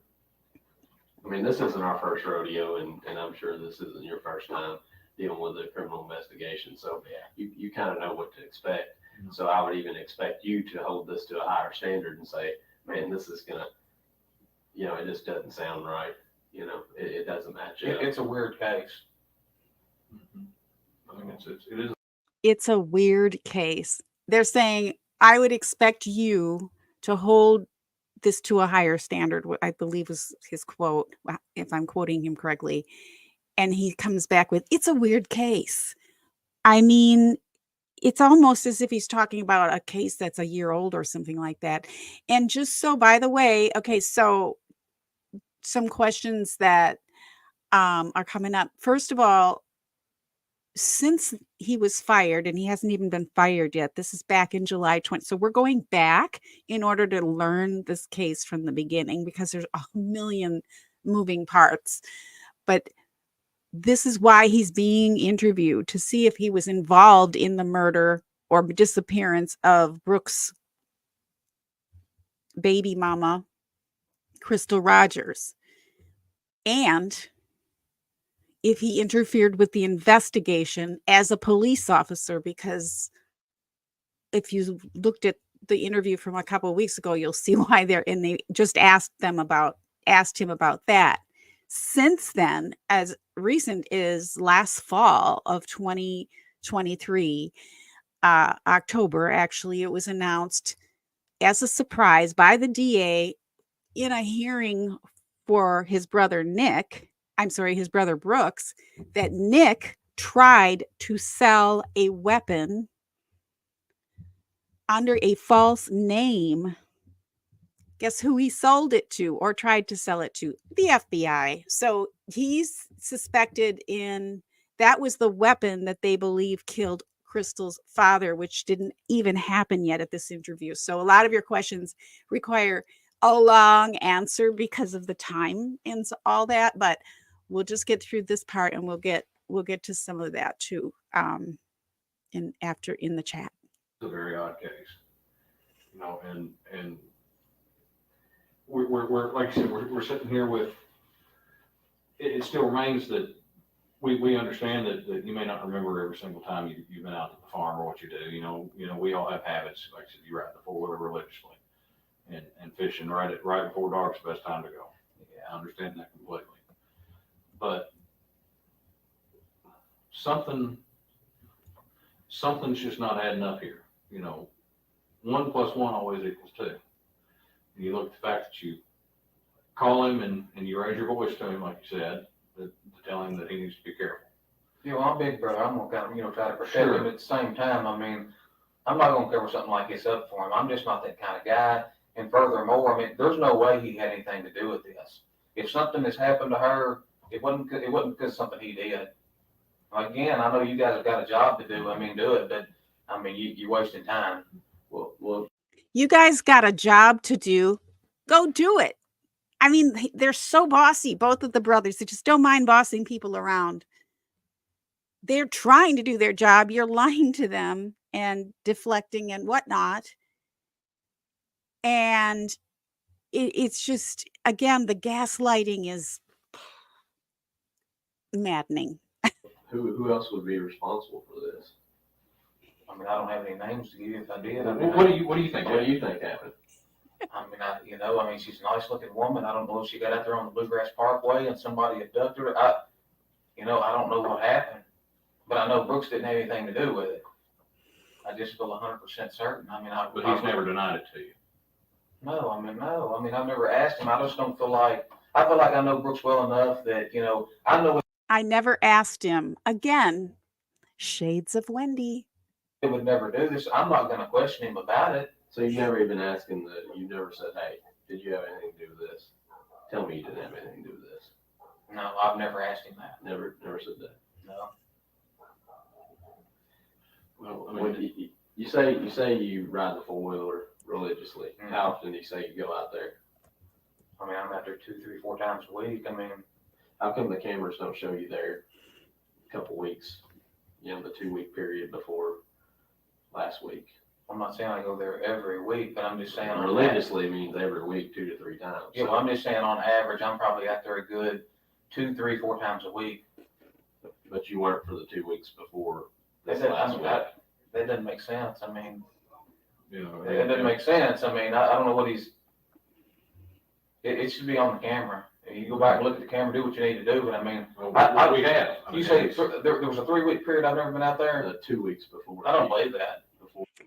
I mean, this isn't our first rodeo, and I'm sure this isn't your first time dealing with a criminal investigation. So you kind of know what to expect. So I would even expect you to hold this to a higher standard and say, man, this is gonna, it just doesn't sound right. It doesn't match up. It's a weird case. I mean, it is. It's a weird case. They're saying, I would expect you to hold this to a higher standard, what I believe was his quote, if I'm quoting him correctly. And he comes back with, it's a weird case. I mean, it's almost as if he's talking about a case that's a year old or something like that. And just so, by the way, okay, so some questions that are coming up. First of all, since he was fired, and he hasn't even been fired yet, this is back in July 20. So we're going back in order to learn this case from the beginning because there's a million moving parts. But this is why he's being interviewed, to see if he was involved in the murder or disappearance of Brooks' baby mama, Crystal Rogers. And if he interfered with the investigation as a police officer, because if you looked at the interview from a couple of weeks ago, you'll see why and they just asked him about that. Since then, as recent as last fall of 2023, October, actually, it was announced as a surprise by the DA in a hearing for his brother Brooks, that Nick tried to sell a weapon under a false name. Guess who he sold it to or tried to sell it to? The FBI. So he's suspected that was the weapon that they believe killed Crystal's father, which didn't even happen yet at this interview. So a lot of your questions require a long answer because of the time and all that, but we'll just get through this part and we'll get to some of that too in the chat. It's a very odd case, and we're like I said, we're sitting here with it still remains that we understand that you may not remember every single time you've been out at the farm or what you do. We all have habits. Like I said, you ride the four-wheeler religiously, and fishing right before dark's the best time to go. Yeah, I understand that completely. But something's just not adding up here. 1 + 1 always equals 2. And you look at the fact that you call him and you raise your voice to him, like you said, to tell him that he needs to be careful. I'm big brother. I'm gonna kind of, try to protect him at the same time. I mean, I'm not gonna cover something like this up for him. I'm just not that kind of guy. And furthermore, there's no way he had anything to do with this. If something has happened to her, it wasn't because of something he did. Again, I know you guys have got a job to do. Do it, but you're wasting time. Well, you guys got a job to do. Go do it. They're so bossy, both of the brothers. They just don't mind bossing people around. They're trying to do their job. You're lying to them and deflecting and whatnot. And it's just, again, the gaslighting is maddening. Who else would be responsible for this? I don't have any names to give you if I did. What do you think? What do you think happened? She's a nice looking woman. I don't know if she got out there on the Bluegrass Parkway and somebody abducted her. I don't know what happened, but I know Brooks didn't have anything to do with it. I just feel 100% certain. But he's never denied it to you. No. I've never asked him. I just don't feel like, I know Brooks well enough that, I know. I never asked him. Again, shades of Wendy. He would never do this. I'm not going to question him about it. So you never even asked him you never said, hey, did you have anything to do with this? Tell me you didn't have anything to do with this. No, I've never asked him that. Never said that. No. Well, you say you ride the four-wheeler religiously. Mm-hmm. How often do you say you go out there? I'm out there 2, 3, 4 times a week. How come the cameras don't show you there a couple weeks, the 2-week period before last week? I'm not saying I go there every week, but I'm just saying religiously means every week 2 to 3 times. Yeah, well, I'm just saying on average, I'm probably out there a good 2, 3, 4 times a week. But you weren't for the 2 weeks before this last week. That doesn't make sense. It doesn't make sense. I don't know what it should be on the camera. You go back and look at the camera, do what you need to do. But we have. You say there was a 3-week period I've never been out there? 2 weeks before. I don't believe that.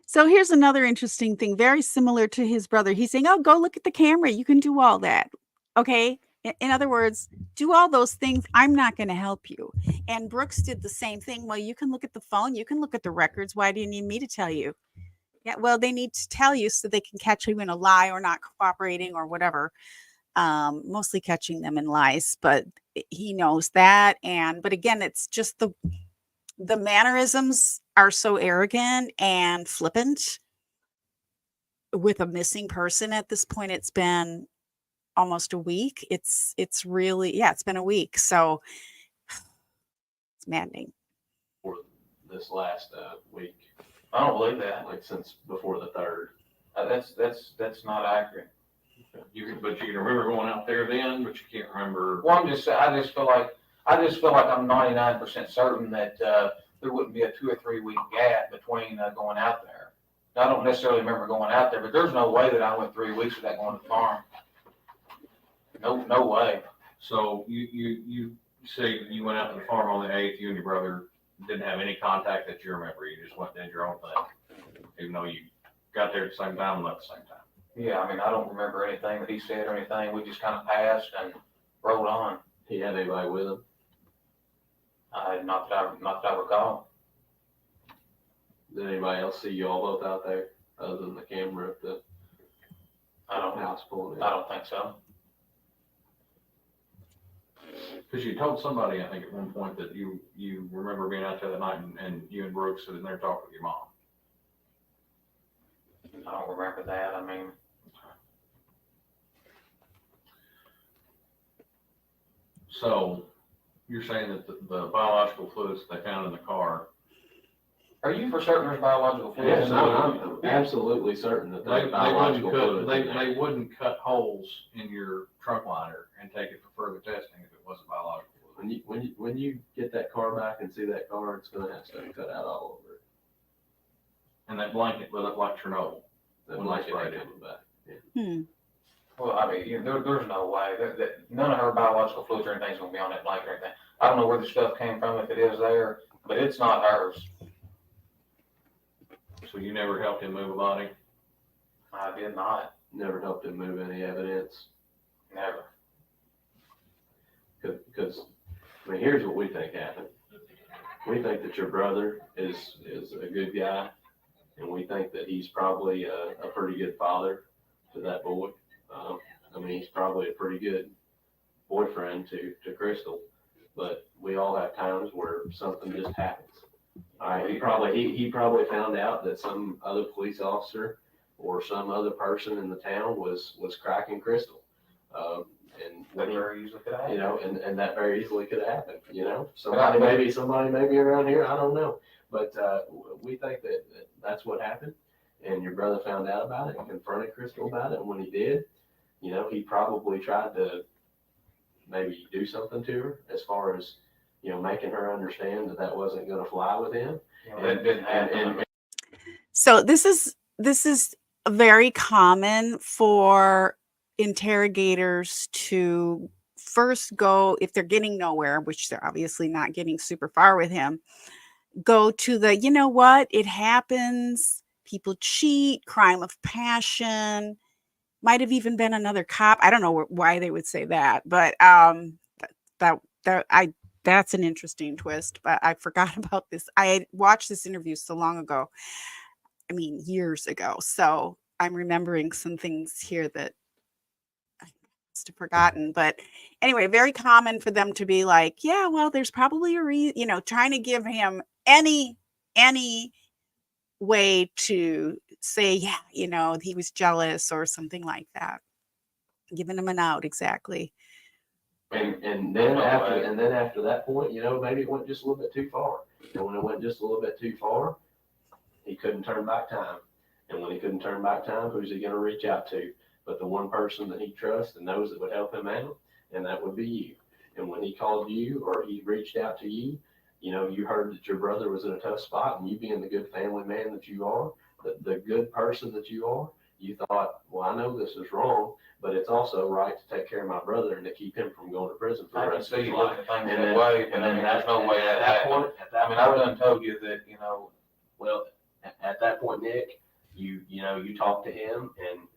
So here's another interesting thing, very similar to his brother. He's saying, oh, go look at the camera. You can do all that. Okay. In other words, do all those things. I'm not going to help you. And Brooks did the same thing. Well, you can look at the phone. You can look at the records. Why do you need me to tell you? Yeah, well, they need to tell you so they can catch you in a lie or not cooperating or whatever. Mostly catching them in lies, but he knows that. But again, it's just the mannerisms are so arrogant and flippant with a missing person at this point. It's been almost a week. It's really, yeah, it's been a week. So it's maddening. For this last week, I don't believe that. like since before the 3rd. That's not accurate. But you can remember going out there then, but you can't remember. Well, I'm just saying, I just feel like I'm 99% certain that there wouldn't be a 2 or 3 week gap between going out there. Now, I don't necessarily remember going out there, but there's no way that I went 3 weeks without going to the farm. No way. So you say you went out to the farm on the 8th, you and your brother didn't have any contact that you remember. You just went and did your own thing, even though you got there at the same time and left at the same time. Yeah, I mean, I don't remember anything that he said or anything. We just kind of passed and rolled on. He had anybody with him? Not that I recall. Did anybody else see you all both out there other than the camera at the I don't house pulling in? I don't think so. Because you told somebody, I think, at one point that you remember being out there that night and you and Brooks sitting there talking with your mom. I don't remember that. I mean, So you're saying that the biological fluids they found in the car, are you for certain there's biological fluids? Yes, I'm absolutely certain that they biological wouldn't fluids in there. they wouldn't cut holes in your trunk liner and take it for further testing if it wasn't biological fluid. When you get that car back and see that car, it's gonna have stuff cut out all over it. And that blanket lit up like Chernobyl. That When blanket they ain't sprayed coming back. Well, I mean, there's no way that none of her biological fluids or anything's gonna be on that blanket or anything. I don't know where the stuff came from, if it is there, but it's not hers. So you never helped him move a body? I did not. Never helped him move any evidence. Never. Because, I mean, here's what we think happened. We think that your brother is a good guy, and we think that he's probably a pretty good father to that boy. I mean, he's probably a pretty good boyfriend to Crystal, but we all have times where something just happens. All right, he probably found out that some other police officer or some other person in the town was cracking Crystal. And That very easily could happen. you know, and that very easily could happen, you know, somebody maybe around here, I don't know. But we think that that's what happened, and your brother found out about it and confronted Crystal about it. And when he did, you know, he probably tried to maybe do something to her as far as, you know, making her understand that wasn't going to fly with him. You know, that didn't happen. So this is very common for interrogators to first go, if they're getting nowhere, which they're obviously not getting super far with him, go to the, you know what, it happens, people cheat, crime of passion, might have even been another cop. I don't know why they would say that, but that's an interesting twist. But I forgot about this. I had watched this interview so long ago. I mean, years ago. So I'm remembering some things here that I must have forgotten. But anyway, very common for them to be like, yeah, well, there's probably a reason, you know, trying to give him any way to say, yeah, you know, he was jealous or something like that. Giving him an out, exactly. And then after that point, you know, maybe it went just a little bit too far. And when it went just a little bit too far, he couldn't turn back time. And when he couldn't turn back time, who's he going to reach out to? But the one person that he trusts and knows that would help him out, and that would be you. And when he called you or he reached out to you, you know, you heard that your brother was in a tough spot, and you being the good family man that you are, the good person that you are, you thought, well, I know this is wrong, but it's also right to take care of my brother and to keep him from going to prison for I the can rest of see his you life. looking at things And that then- way, but I mean, there's no way that happened. I mean, I've done told you that, you know. Well, at that point, Nick, you talk to him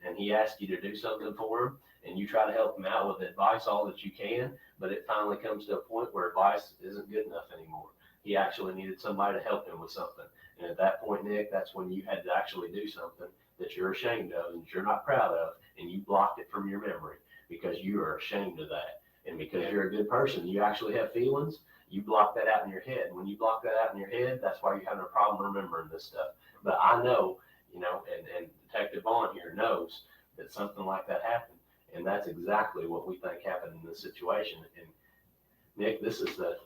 and he asks you to do something for him, and you try to help him out with advice all that you can, but it finally comes to a point where advice isn't good enough anymore. He actually needed somebody to help him with something. And at that point, Nick, that's when you had to actually do something that you're ashamed of and you're not proud of, and you blocked it from your memory because you are ashamed of that. And because you're a good person, you actually have feelings, you block that out in your head. When you block that out in your head, that's why you're having a problem remembering this stuff. But I know, and Detective Bond here knows that something like that happened. And that's exactly what we think happened in this situation. And Nick, this is the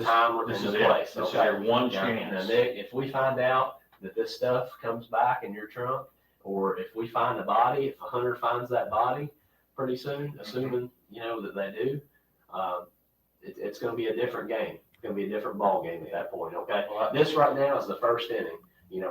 time and the place. This is your one chance. Now, Nick, if we find out that this stuff comes back in your trunk, or if we find a body, if a hunter finds that body pretty soon, assuming, that they do, it's going to be a different game. It's going to be a different ball game at that point, okay? This right now is the first inning.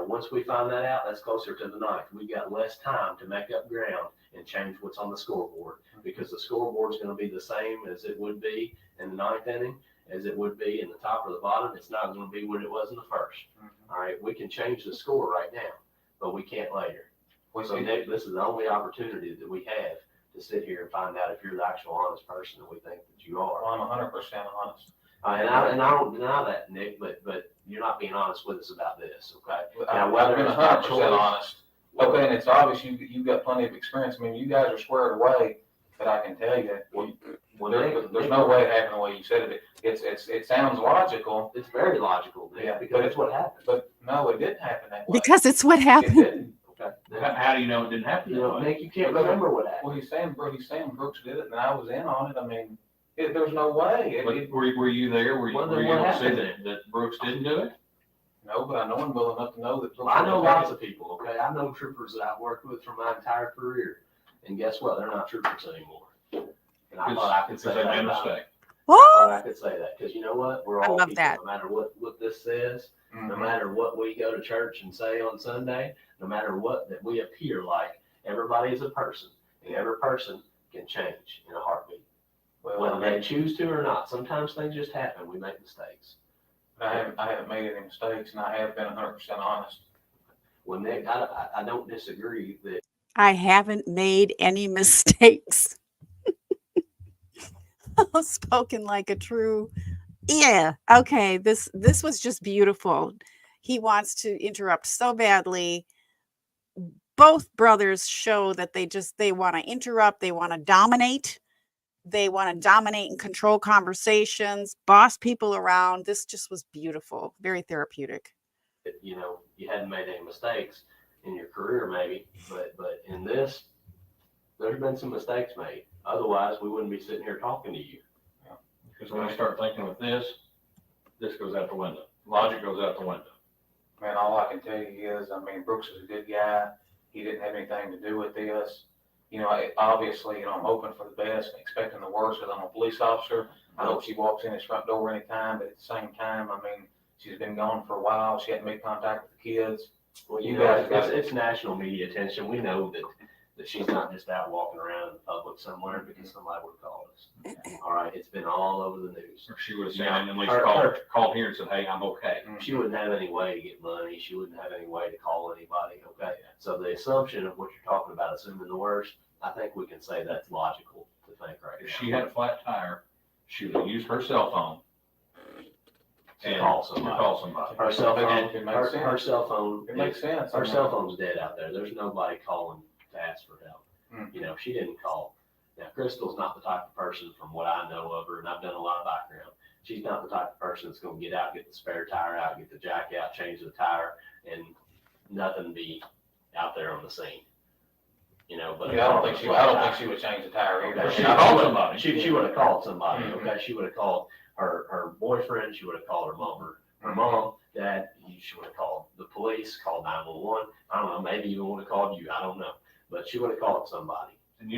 Once we find that out, that's closer to the ninth. We've got less time to make up ground and change what's on the scoreboard, because the scoreboard is going to be the same as it would be in the ninth inning, as it would be in the top or the bottom. It's not going to be what it was in the first. All right, we can change the score right now, but we can't later. So Nick, this is the only opportunity that we have to sit here and find out if you're the actual honest person that we think that you are. I'm 100% honest. And I don't deny that, Nick, but you're not being honest with us about this, okay? I've been 100% honest. Okay, and it's obvious you've got plenty of experience. I mean, you guys are squared away, but I can tell you, there's no way it happened the way you said it. It sounds logical. It's very logical, Nick, because it's what happened. But no, it didn't happen that way. Because it's what It happened. didn't. Okay. How do you know it didn't happen? Nick, you can't remember what happened. Well, he's saying Brooks did it, and I was in on it. I mean, there's no way. Were you there? Were you able to say that Brooks didn't do it? No, but I know him well enough to know that. I know lots of people, okay? I know troopers that I've worked with for my entire career. And guess what? They're not troopers anymore. And I thought I could say Because they that. made a mistake. I thought I could say that. Because you know what? We're all love people, that. no matter what this says, no matter what we go to church and say on Sunday, no matter what that we appear like, everybody is a person. And every person can change in a heartbeat. Well, Whether they choose to or not. Sometimes things just happen. We make mistakes. I haven't made any mistakes, and I have been 100% honest. Well, Nick, I don't disagree that. I haven't made any mistakes. Spoken like a true. Yeah. Okay. This was just beautiful. He wants to interrupt so badly. Both brothers show that they want to interrupt. They want to dominate. They want to dominate and control conversations, boss people around. This just was beautiful. Very therapeutic. You hadn't made any mistakes in your career, maybe, but in this, there's been some mistakes made. Otherwise, we wouldn't be sitting here talking to you. Because when you start thinking with this goes out the window. Logic goes out the window. Man, all I can tell you is, I mean, Brooks is a good guy. He didn't have anything to do with this. Obviously, I'm hoping for the best and expecting the worst because I'm a police officer. I hope she walks in his front door anytime, but at the same time, I mean, she's been gone for a while. She hadn't made contact with the kids. Well, You guys got it's national media attention. We know that she's not just out walking around in the public somewhere because somebody would have called us. All right, it's been all over the news. Or she would have said, and at least called here and said, hey, I'm okay. She wouldn't have any way to get money. She wouldn't have any way to call anybody, okay? So the assumption of what you're talking about, assuming the worst, I think we can say that's logical to think right now. If she had a flat tire, she would have used her cell phone To call somebody. Her cell phone, her cell phone. It makes sense. Her cell phone's dead out there. There's nobody calling to ask for help. She didn't call. Now, Crystal's not the type of person, from what I know of her, and I've done a lot of background, she's not the type of person that's going to get out, get the spare tire out, get the jack out, change the tire, and nothing be out there on the scene. But I don't think she would change the tire either. Okay, She called somebody. She would have called somebody. Okay, she would have called her boyfriend. She would have called her mom, her mom, dad. She would have called the police, called 911. I don't know. Maybe even would have called you. I don't know. But she would have called somebody. And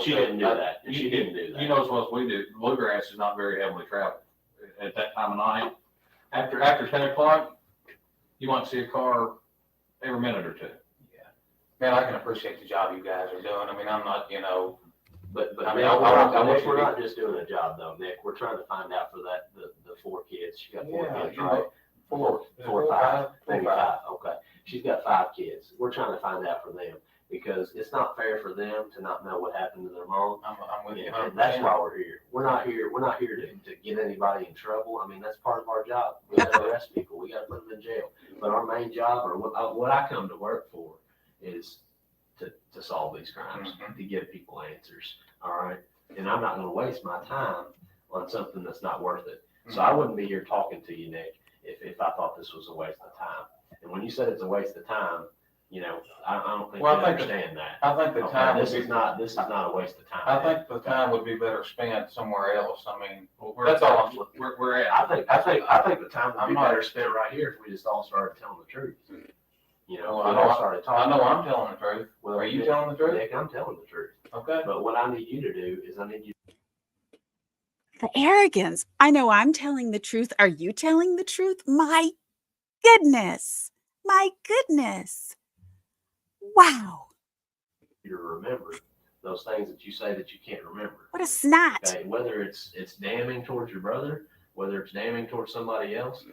She didn't do that. She didn't do that. You know as well as we do, bluegrass is not very heavily traveled. At that time of night, after 10 o'clock, you might see a car every minute or two. Man, I can appreciate the job you guys are doing. I mean, I'm not, But I mean, Nick, we're not just doing a job though, Nick. We're trying to find out for the 4 kids. She got 4 kids, right? 4 or 5, maybe 5. Okay. She's got 5 kids. We're trying to find out for them because it's not fair for them to not know what happened to their mom. I'm with you. And that's why we're here. We're not here to get anybody in trouble. I mean, that's part of our job. We got to arrest people. We got to put them in jail. But our main job, or what I come to work for, is to solve these crimes, to give people answers. All right. and I'm not gonna waste my time on something that's not worth it. So I wouldn't be here talking to you, Nick, if I thought this was a waste of time. And when you said it's a waste of time, you know, I don't think you understand that. I think the Okay, time this is not a waste of time. I think the time would be better spent somewhere else. I mean, that's all I'm looking. We're at. I think the time would be better spent right here if we just all started telling the truth. You know, Well, if we all started I talking. know I'm telling the truth. Well, Are you Nick, telling the truth? Nick, I'm telling the truth. Okay. But what I need you to do is I need you. The arrogance. I know I'm telling the truth. Are you telling the truth? My goodness. My goodness. Wow. To remember those things that you say that you can't remember. What a snot. Okay, whether it's damning towards your brother, whether it's damning towards somebody else,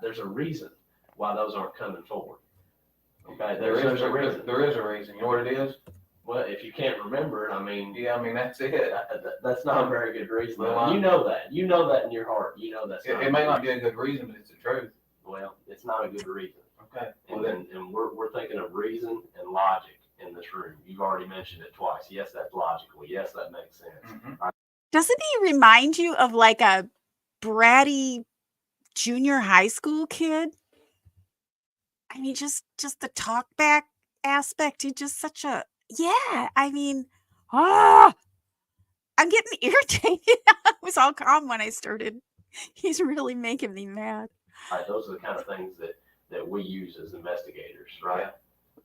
there's a reason why those aren't coming forward. Okay, there's a reason. There is a reason. You know what it is? Well, if you can't remember it, I mean, Yeah, I mean that's it. that's not a very good reason. Well, You know that. You know that in your heart. You know that's not. It may not be a good reason, but it's the truth. Well, it's not a good reason. Okay. And we're thinking of reason and logic in this room. You've already mentioned it twice. Yes, that's logical. Yes, that makes sense. Mhm. Doesn't he remind you of like a bratty junior high school kid? I mean, just the talk back aspect. He's just such a, yeah. I mean, I'm getting irritated. I was all calm when I started. He's really making me mad. Right, those are the kind of things that we use as investigators, right?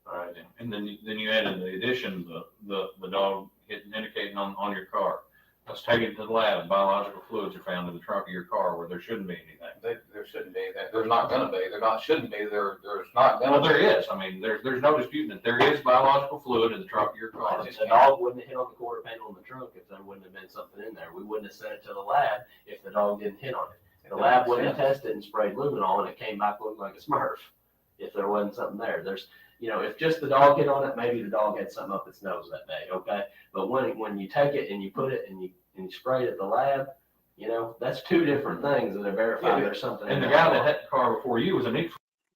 All right. And then you added the addition, the dog indicating on your car. Let's take it to the lab. Biological fluids are found in the trunk of your car where there shouldn't be anything. There shouldn't be that. There's not going to be. Shouldn't be. There's not going to Well, there is. I mean, there's no disputing that there is biological fluid in the trunk of your car. The dog wouldn't have hit on the quarter panel in the trunk if there wouldn't have been something in there. We wouldn't have sent it to the lab if the dog didn't hit on it. The lab wouldn't have tested and sprayed luminol and it came back looking like a Smurf if there wasn't something there. There's, you know, if just the dog hit on it, maybe the dog had something up its nose that day, okay? But when you take it and you put it and you spray it at the lab, you know, that's two different things that are verified there's something. And the guy that had the car before you was a Nick.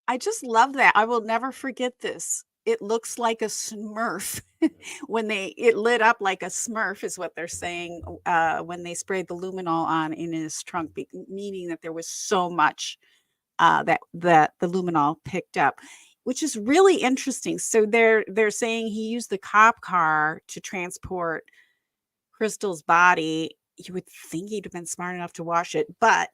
I just love that. I will never forget this. It looks like a Smurf when it lit up like a Smurf is what they're saying when they sprayed the luminol on in his trunk, meaning that there was so much that the luminol picked up, which is really interesting. So they're saying he used the cop car to transport Crystal's body. You would think he'd have been smart enough to wash it, but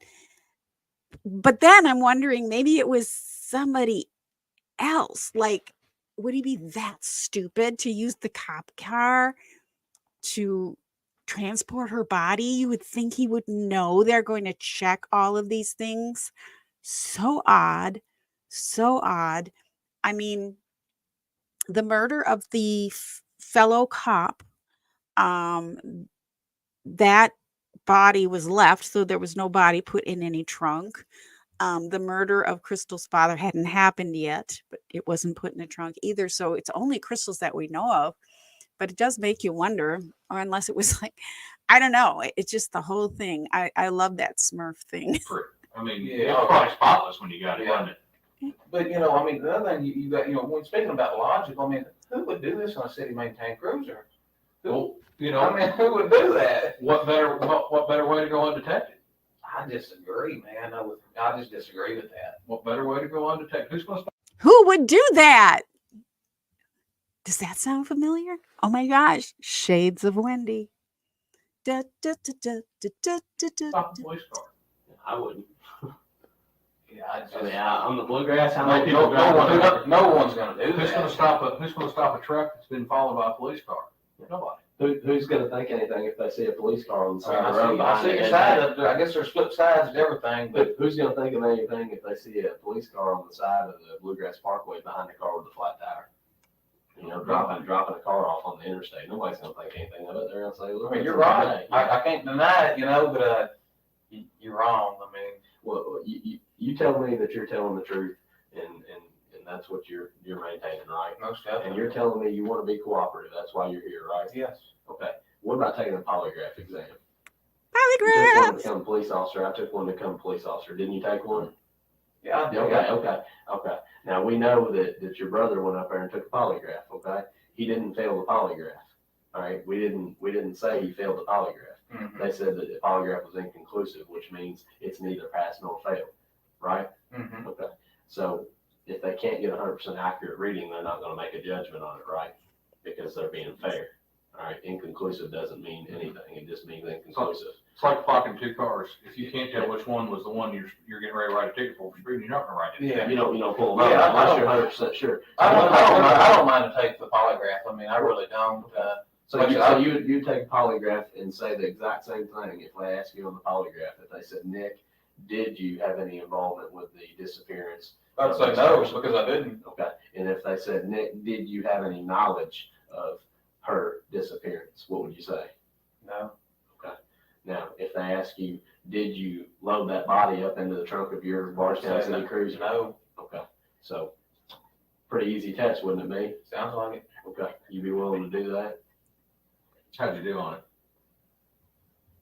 then I'm wondering, maybe it was somebody else. Like, would he be that stupid to use the cop car to transport her body? You would think he would know they're going to check all of these things. So odd. So odd. I mean, the murder of the fellow cop, that body was left, so there was no body put in any trunk. The murder of Crystal's father hadn't happened yet, but it wasn't put in a trunk either. So it's only Crystal's that we know of. But it does make you wonder, or unless it was like, I don't know. It's just the whole thing. I love that Smurf thing. I mean, Yeah. it's probably spotless when you got it, Yeah. wasn't it? But, you know, I mean, the other thing you got, you know, when speaking about logic, I mean, who would do this on a city-maintained cruiser? Well, you know, I mean, who would do that? what better way to go undetected? I disagree, man. I just disagree with that. What better way to go undetected? Who's going to stop? Who would do that? Does that sound familiar? Oh my gosh. Shades of Wendy. Da, da, da, da, da, da, da, da, Stop the police car. I wouldn't. Yeah, I just, I mean, on the bluegrass, how many people no one's going to do Who's that. going to stop a truck that's been followed by a police car? Nobody. Who's going to think anything if they see a police car on the side of the road? I see your side up there. I guess there's flip sides to everything, but But who's going to think of anything if they see a police car on the side of the Bluegrass Parkway behind the car with the flat tire? You know, dropping a car off on the interstate. Nobody's going to think anything of it. They're going to say, look, I mean, it's you're a right. mistake. I can't deny it, you know, but you're wrong. I mean, Well, you tell me that you're telling the truth, and that's what you're maintaining, right? most And definitely. you're telling me you want to be cooperative. That's why you're here, right? Yes. Okay. What about taking a polygraph exam? You took one to Polygraph. become a police officer. I took one to become a police officer. Didn't you take one? Yeah, I do. Okay. Now we know that your brother went up there and took a polygraph. Okay. He didn't fail the polygraph. All right, we didn't say he failed the polygraph. Mhm. They said that the polygraph was inconclusive, which means it's neither pass nor fail, right? Mhm. Okay. So if they can't get 100% accurate reading, they're not going to make a judgment on it, right? Because they're being fair. All right, inconclusive doesn't mean anything. It just means inconclusive. It's like clocking two cars. If you can't tell which one was the one you're getting ready to write a ticket for speeding, you're not gonna write it. Yeah. You don't pull them Yeah, out I unless don't- you're 100% sure. I don't mind to take the polygraph. I mean, I really don't. So you take a polygraph and say the exact same thing if they ask you on the polygraph. If they said, Nick, did you have any involvement with the disappearance? I'd say no, because I didn't. Okay. And if they said, Nick, did you have any knowledge of her disappearance? What would you say? No. Okay. Now, if they ask you, did you load that body up into the trunk of your Bardstown City Cruiser? No. Okay. So, pretty easy test, wouldn't it be? Sounds like it. Okay. You be willing to do that? How'd you do on it?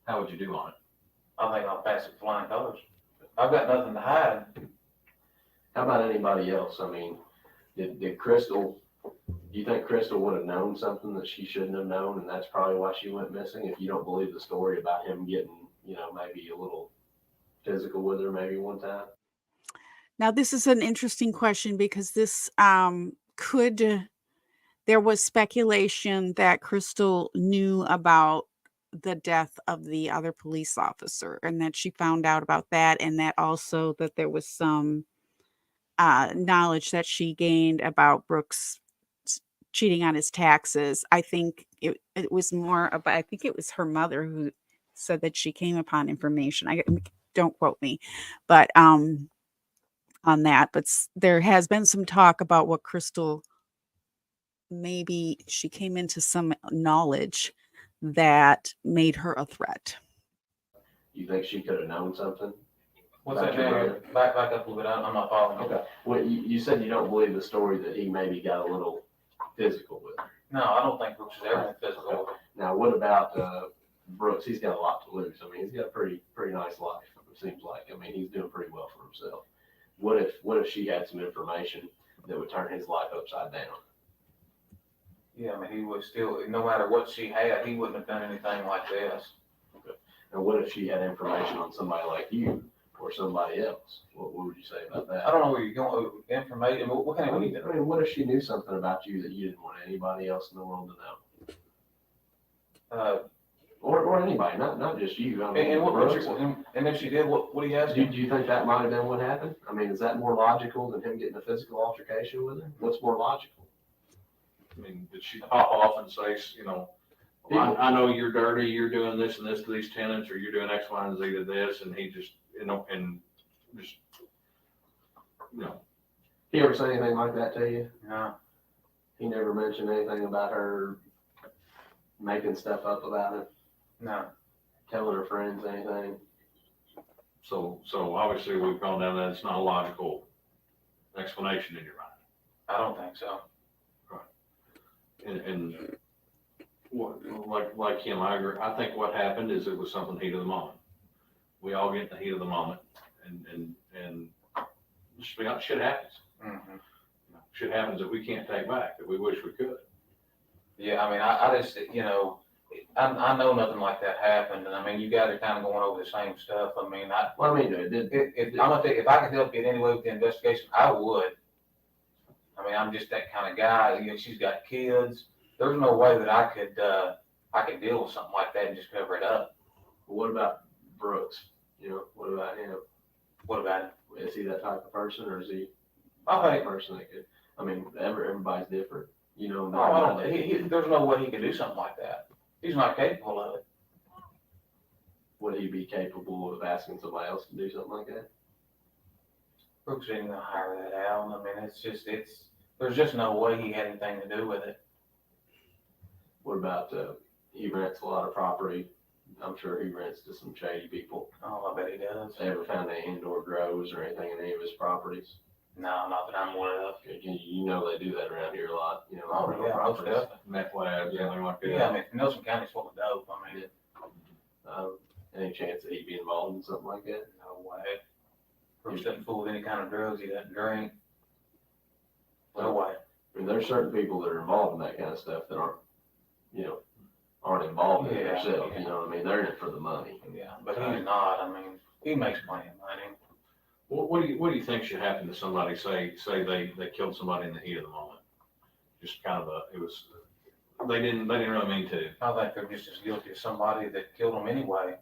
How would you do on it? I think I'll pass it with flying colors. I've got nothing to hide. How about anybody else? I mean, did Crystal, do you think Crystal would have known something that she shouldn't have known, and that's probably why she went missing? If you don't believe the story about him getting, maybe a little physical with her maybe one time? Now, this is an interesting question because this there was speculation that Crystal knew about the death of the other police officer and that she found out about that, and that also that there was some knowledge that she gained about Brooks cheating on his taxes. I think it was more about, I think it was her mother who said that she came upon information. Don't quote me, but on that. But there has been some talk about what Crystal, maybe she came into some knowledge that made her a threat. You think she could have known something? What's that now? Back up a little bit. I'm not following. Okay. Well, you said you don't believe the story that he maybe got a little physical with her. No, I don't think Brooks has ever been physical with her. Now, what about Brooks? He's got a lot to lose. I mean, he's got a pretty nice life, it seems like. I mean, he's doing pretty well for himself. What if she had some information that would turn his life upside down? Yeah, I mean, he would still, no matter what she had, he wouldn't have done anything like this. Okay. And what if she had information on somebody like you or somebody else? What would you say about that? I don't know where you're going with information. What kind of anything? I mean, what if she knew something about you that you didn't want anybody else in the world to know? Or anybody, not just you. I mean, and if she did, what do you ask? Do you think that might have been what happened? I mean, is that more logical than him getting a physical altercation with her? What's more logical? I mean, did she pop off and say, I know you're dirty, you're doing this and this to these tenants, or you're doing X, Y, and Z to this, and he just, He ever say anything like that to you? No. He never mentioned anything about her making stuff up about it? No. Telling her friends anything? So obviously we've gone down that it's not a logical explanation in your mind. I don't think so. And what, like him, I agree. I think what happened is it was something heat of the moment. We all get in the heat of the moment, and just be honest, shit happens. Mm-hmm. Shit happens that we can't take back, that we wish we could. Yeah, I mean, I just, I know nothing like that happened, and I mean, you guys are kind of going over the same stuff. I mean, if I could help you in any way with the investigation, I would. I mean, I'm just that kind of guy. She's got kids. There's no way that I could deal with something like that and just cover it up. What about Brooks? What about him? What about him? Is he that type of person, or is he I the think person that could? I mean, everybody's different. There's no way he could do something like that. He's not capable of it. Would he be capable of asking somebody else to do something like that? Brooks ain't gonna hire that out. I mean, there's just no way he had anything to do with it. What about, he rents a lot of property. I'm sure he rents to some shady people. Oh, I bet he does. They ever found any indoor grows or anything in any of his properties? No, not that I'm aware of. You know they do that around here a lot, Oh, rental yeah, most properties. definitely. Meth labs, anything like that. Yeah, I mean, Nelson County's full of dope. I mean, Any chance that he'd be involved in something like that? no way. Brooks doesn't fool with any kind of drugs. He doesn't drink. No way. I mean, there's certain people that are involved in that kind of stuff that aren't, involved in it Yeah, themselves, yeah. you know what I mean? They're in it for the money. Yeah, but he's not. I mean, he makes plenty of money. What do you think should happen to somebody, say they killed somebody in the heat of the moment? Just kind of they didn't really mean to. I think they're just as guilty as somebody that killed them anyway.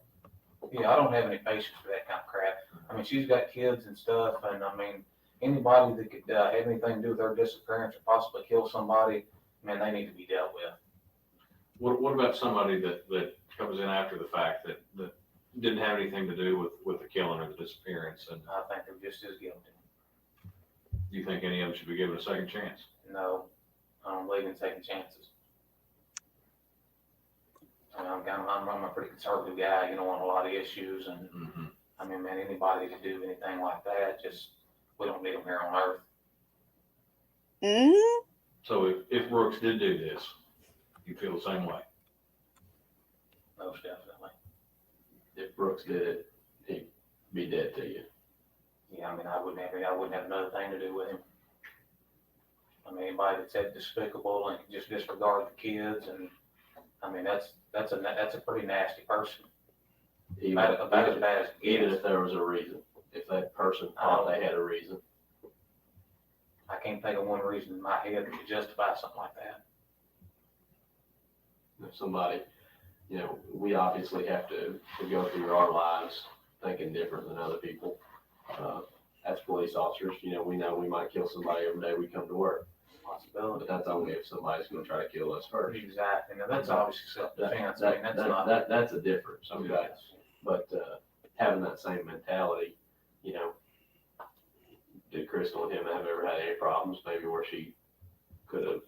Yeah, I don't have any patience for that kind of crap. I mean, she's got kids and stuff, and I mean, anybody that could have anything to do with her disappearance or possibly kill somebody, man, they need to be dealt with. What about somebody that comes in after the fact that didn't have anything to do with the killing or the disappearance? And I think they're just as guilty. do you think any of them should be given a second chance? No, I don't believe in taking chances. I mean, I'm a pretty conservative guy, you know, on a lot of issues, and Mm-hmm. I mean, man, anybody could do anything like that. Just we don't need them here on Earth. Mm? So if Brooks did do this, you feel the same way? Most definitely. If Brooks did it, he'd be dead to you. Yeah, I mean, I wouldn't have another thing to do with him. I mean, anybody that's that despicable and just disregard the kids, and I mean, that's a pretty nasty person. About as bad as it Even gets. if there was a reason, if that person thought they had a reason. I can't think of one reason in my head that could justify something like that. If somebody, you know, we obviously have to go through our lives thinking different than other people. As police officers, you know we might kill somebody every day we come to work. Possibility. But that's only if somebody's going to try to kill us first. Exactly. Now that's obviously self-defense. I mean, that's not. That's a difference. Okay. But having that same mentality, you know, did Crystal and him have ever had any problems? Maybe where she could have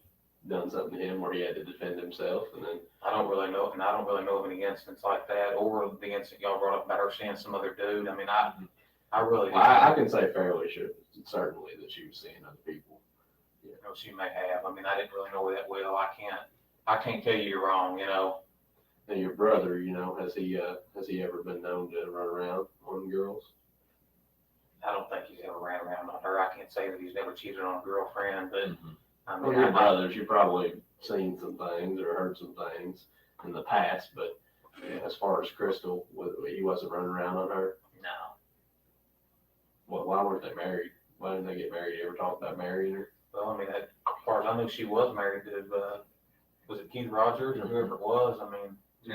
done something to him where he had to defend himself, and then I don't really know of any instance like that, or the incident y'all brought up about her seeing some other dude. I mean, I really didn't. I can say fairly sure, certainly that she was seeing other people. You know, she may have. I mean, I didn't really know her that well. I can't tell you you're wrong. You know. And your brother, you know, has he ever been known to run around on girls? I don't think he's ever ran around on her. I can't say that he's never cheated on a girlfriend, but I Well, mean, your brothers, you've probably seen some things or heard some things in the past, but as far as Crystal, he wasn't running around on her. no. Well, why weren't they married? Why didn't they get married? You ever talk about marrying her? Well, I mean, as far as I know, she was married to, was it Keith Rogers or whoever it was? I mean, I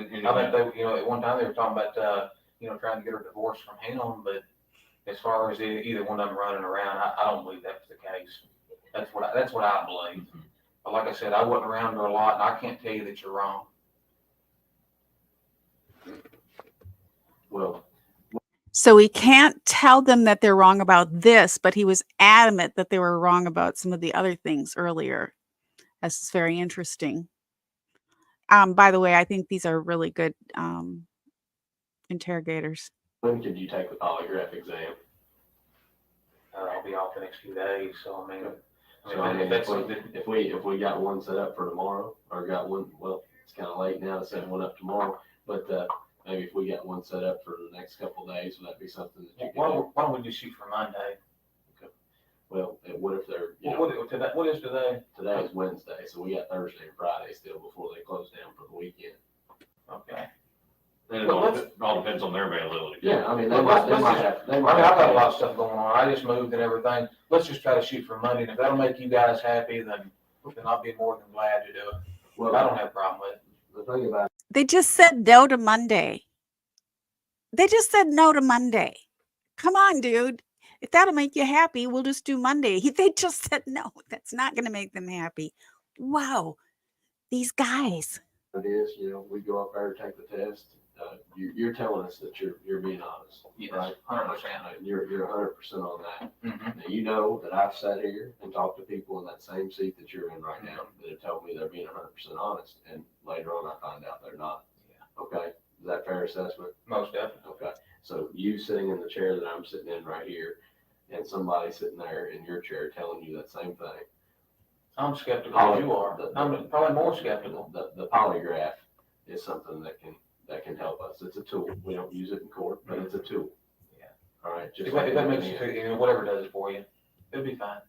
think they, you know, at one time they were talking about, you know, trying to get her divorced from him, but as far as either one of them running around, I don't believe that's the case. That's what I believe. But like I said, I wasn't around her a lot, and I can't tell you that you're wrong. Well, So he can't tell them that they're wrong about this, but he was adamant that they were wrong about some of the other things earlier. This is very interesting. By the way, I think these are really good interrogators. when did you take the polygraph exam? I'll be off the next few days, so I mean, So I mean, if that's if something, we got one set up for tomorrow, or got one, well, it's kind of late now to set one up tomorrow, but maybe if we got one set up for the next couple of days, would that be something that you could do? why don't we just shoot for Monday? Well, what if they're, you know, What is today? today is Wednesday, so we got Thursday and Friday still before they close down for the weekend. Okay. And it all depends on their availability. Yeah, I mean, they Let's might just- have, I mean, I've got a lot of stuff going on. I just moved and everything. Let's just try to shoot for Monday, and if that'll make you guys happy, then I'll be more than glad to do it. Well, I don't have a problem with it. the thing about They just said no to Monday. They just said no to Monday. Come on, dude. If that'll make you happy, we'll just do Monday. They just said no. That's not going to make them happy. Wow. These guys. it is, you know, we go up there, take the test, you're telling us that you're being honest, right? 100%. You're 100% on that. Mm-hmm. Now, you know that I've sat here and talked to people in that same seat that you're in right now that have told me they're being 100% honest, and later on I find out they're not. Yeah. Okay, is that a fair assessment? Most definitely. Okay, so you sitting in the chair that I'm sitting in right here, and somebody sitting there in your chair telling you that same thing. I'm skeptical as you are. I'm probably more skeptical. The polygraph is something that can help us. It's a tool. We don't use it in court, but it's a tool. Yeah. All right. Just If like that makes anything you else. feel, whatever does it for you, it'll be fine.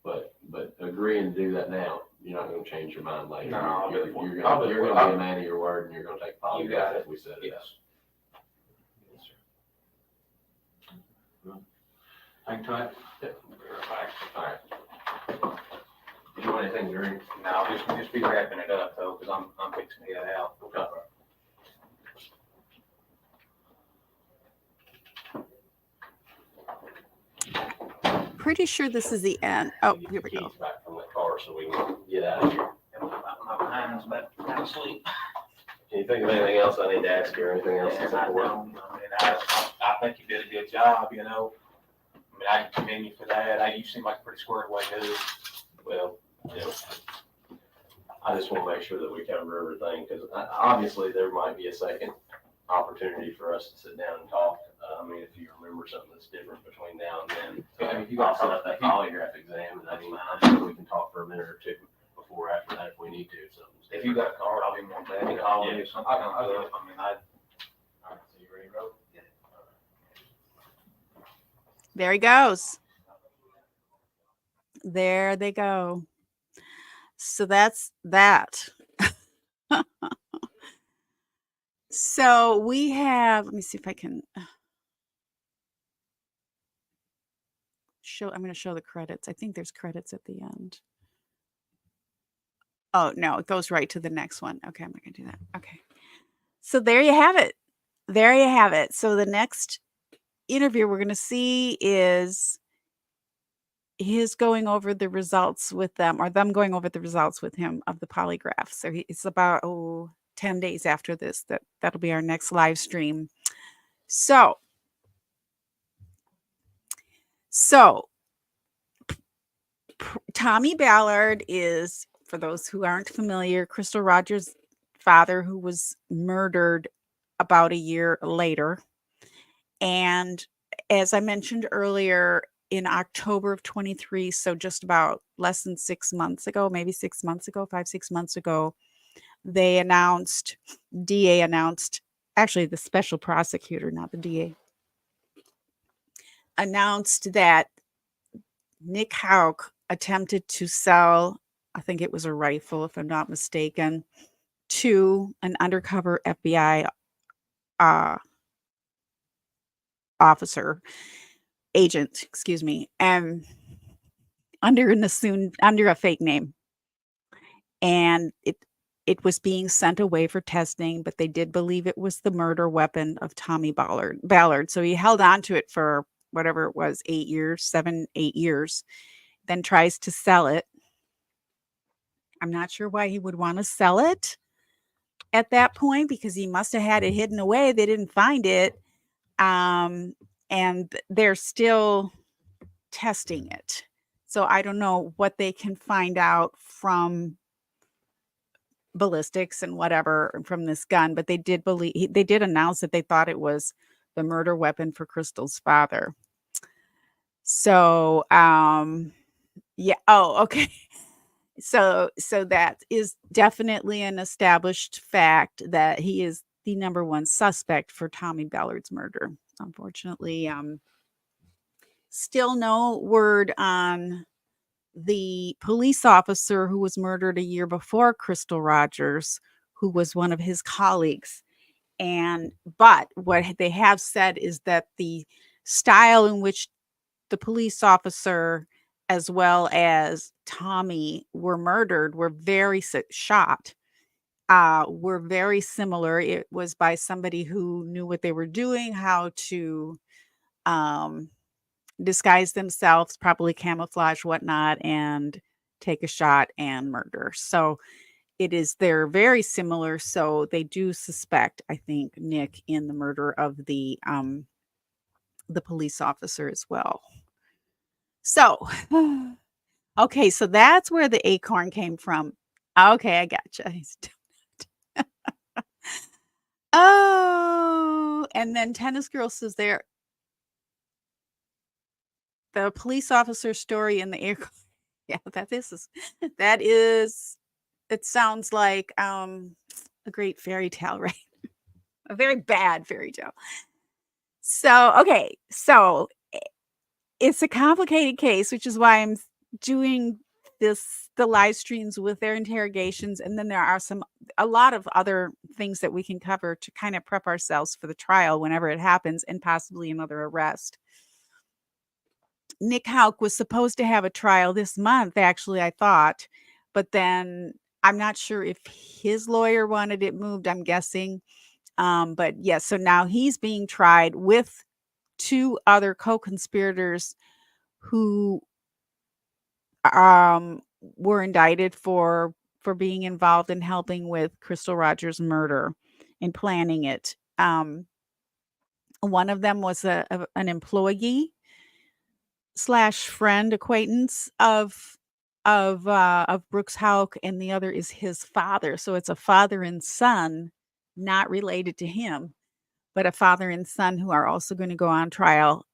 But agreeing to do that now you're not gonna change your mind later. No, I'll do You're, it. you're I'll gonna, do you're it. gonna be a man of your word, and you're gonna take You got polygraph it. if we said it. Yes. Hang tight. All right. Do you want anything to drink? No, just be wrapping it up though, because I'm fixing to get out. Okay. Pretty sure this is the end. Oh, Get here the we go. keys back from the car so we can get out of here. My mind's about to sleep. Can you think of anything else I need to ask you or anything else that's I important? don't. I mean, I think you did a good job, you know. I mean, I commend you for that. You seem like a pretty squared away dude. Well, yeah. I just want to make sure that we cover everything, because obviously there might be a second opportunity for us to sit down and talk. I mean, if you remember something that's different between now and then. Yeah, if you got I'll set up that polygraph exam, and I mean, I'm sure we can talk for a minute or two before or after that if we need to. If you got a card, I'll be more than glad to call you if something comes up. I mean, All right, so you ready to go? Yeah. There he goes. There they go. So that's that. So we have, let me see if I can show, I'm going to show the credits. I think there's credits at the end. Oh, no, it goes right to the next one. Okay, I'm not going to do that. Okay. So there you have it. There you have it. So the next interview we're going to see is his going over the results with them, or them going over the results with him of the polygraph. So it's about 10 days after this that'll be our next live stream. So Tommy Ballard is, for those who aren't familiar, Crystal Rogers' father, who was murdered about a year later. And as I mentioned earlier, in October of 23, so just about less than 6 months ago, maybe 6 months ago, 5-6 months ago, DA announced, actually the special prosecutor, not the DA, announced that Nick Houck attempted to sell, I think it was a rifle, if I'm not mistaken, to an undercover FBI agent, excuse me, and under a fake name. And it was being sent away for testing, but they did believe it was the murder weapon of Tommy Ballard. So he held on to it for whatever it was, 8 years, 7, 8 years, then tries to sell it. I'm not sure why he would want to sell it at that point, because he must have had it hidden away. They didn't find it. And they're still testing it. So I don't know what they can find out from ballistics and whatever from this gun, but they did announce that they thought it was the murder weapon for Crystal's father. So yeah, okay. So that is definitely an established fact that he is the number one suspect for Tommy Ballard's murder. Unfortunately, still no word on the police officer who was murdered a year before Crystal Rogers, who was one of his colleagues. But what they have said is that the style in which the police officer as well as Tommy were murdered were very similar. It was by somebody who knew what they were doing, how to disguise themselves, probably camouflage, whatnot, and take a shot and murder. So they're very similar. So they do suspect, I think, Nick in the murder of the police officer as well. So, okay, so that's where the acorn came from. Okay, I gotcha. Oh, and then Tennis Girl says the police officer story in the acorn. Yeah, it sounds like a great fairy tale, right? A very bad fairy tale. So, okay, so it's a complicated case, which is why I'm doing the live streams with their interrogations, and then there are a lot of other things that we can cover to kind of prep ourselves for the trial whenever it happens, and possibly another arrest. Nick Houck was supposed to have a trial this month, actually, I thought, but then I'm not sure if his lawyer wanted it moved, I'm guessing. But yes, so now he's being tried with 2 other co-conspirators who were indicted for being involved in helping with Crystal Rogers' murder and planning it. One of them was an employee / friend acquaintance of Brooks Houck, and the other is his father. So it's a father and son, not related to him, but a father and son who are also going to go on trial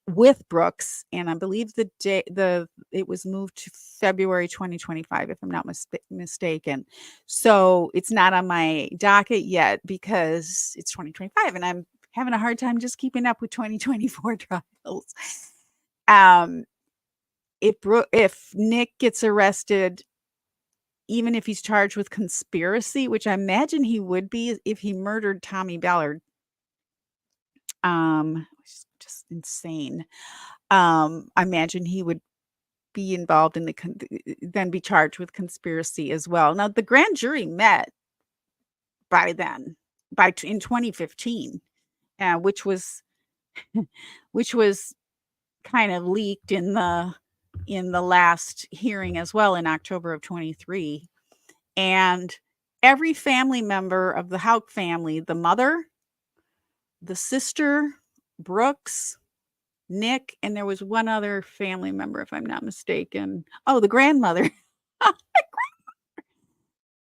with Brooks. And I believe it was moved to February 2025, if I'm not mistaken. So it's not on my docket yet because it's 2025 and I'm having a hard time just keeping up with 2024 trials. If Nick gets arrested, even if he's charged with conspiracy, which I imagine he would be if he murdered Tommy Ballard, which is just insane. I imagine he would be involved in then be charged with conspiracy as well. Now, the grand jury met by then, in 2015, which was kind of leaked in the last hearing as well in October of 23. And every family member of the Houck family, the mother, the sister, Brooks, Nick, and there was one other family member, if I'm not mistaken. Oh, the grandmother.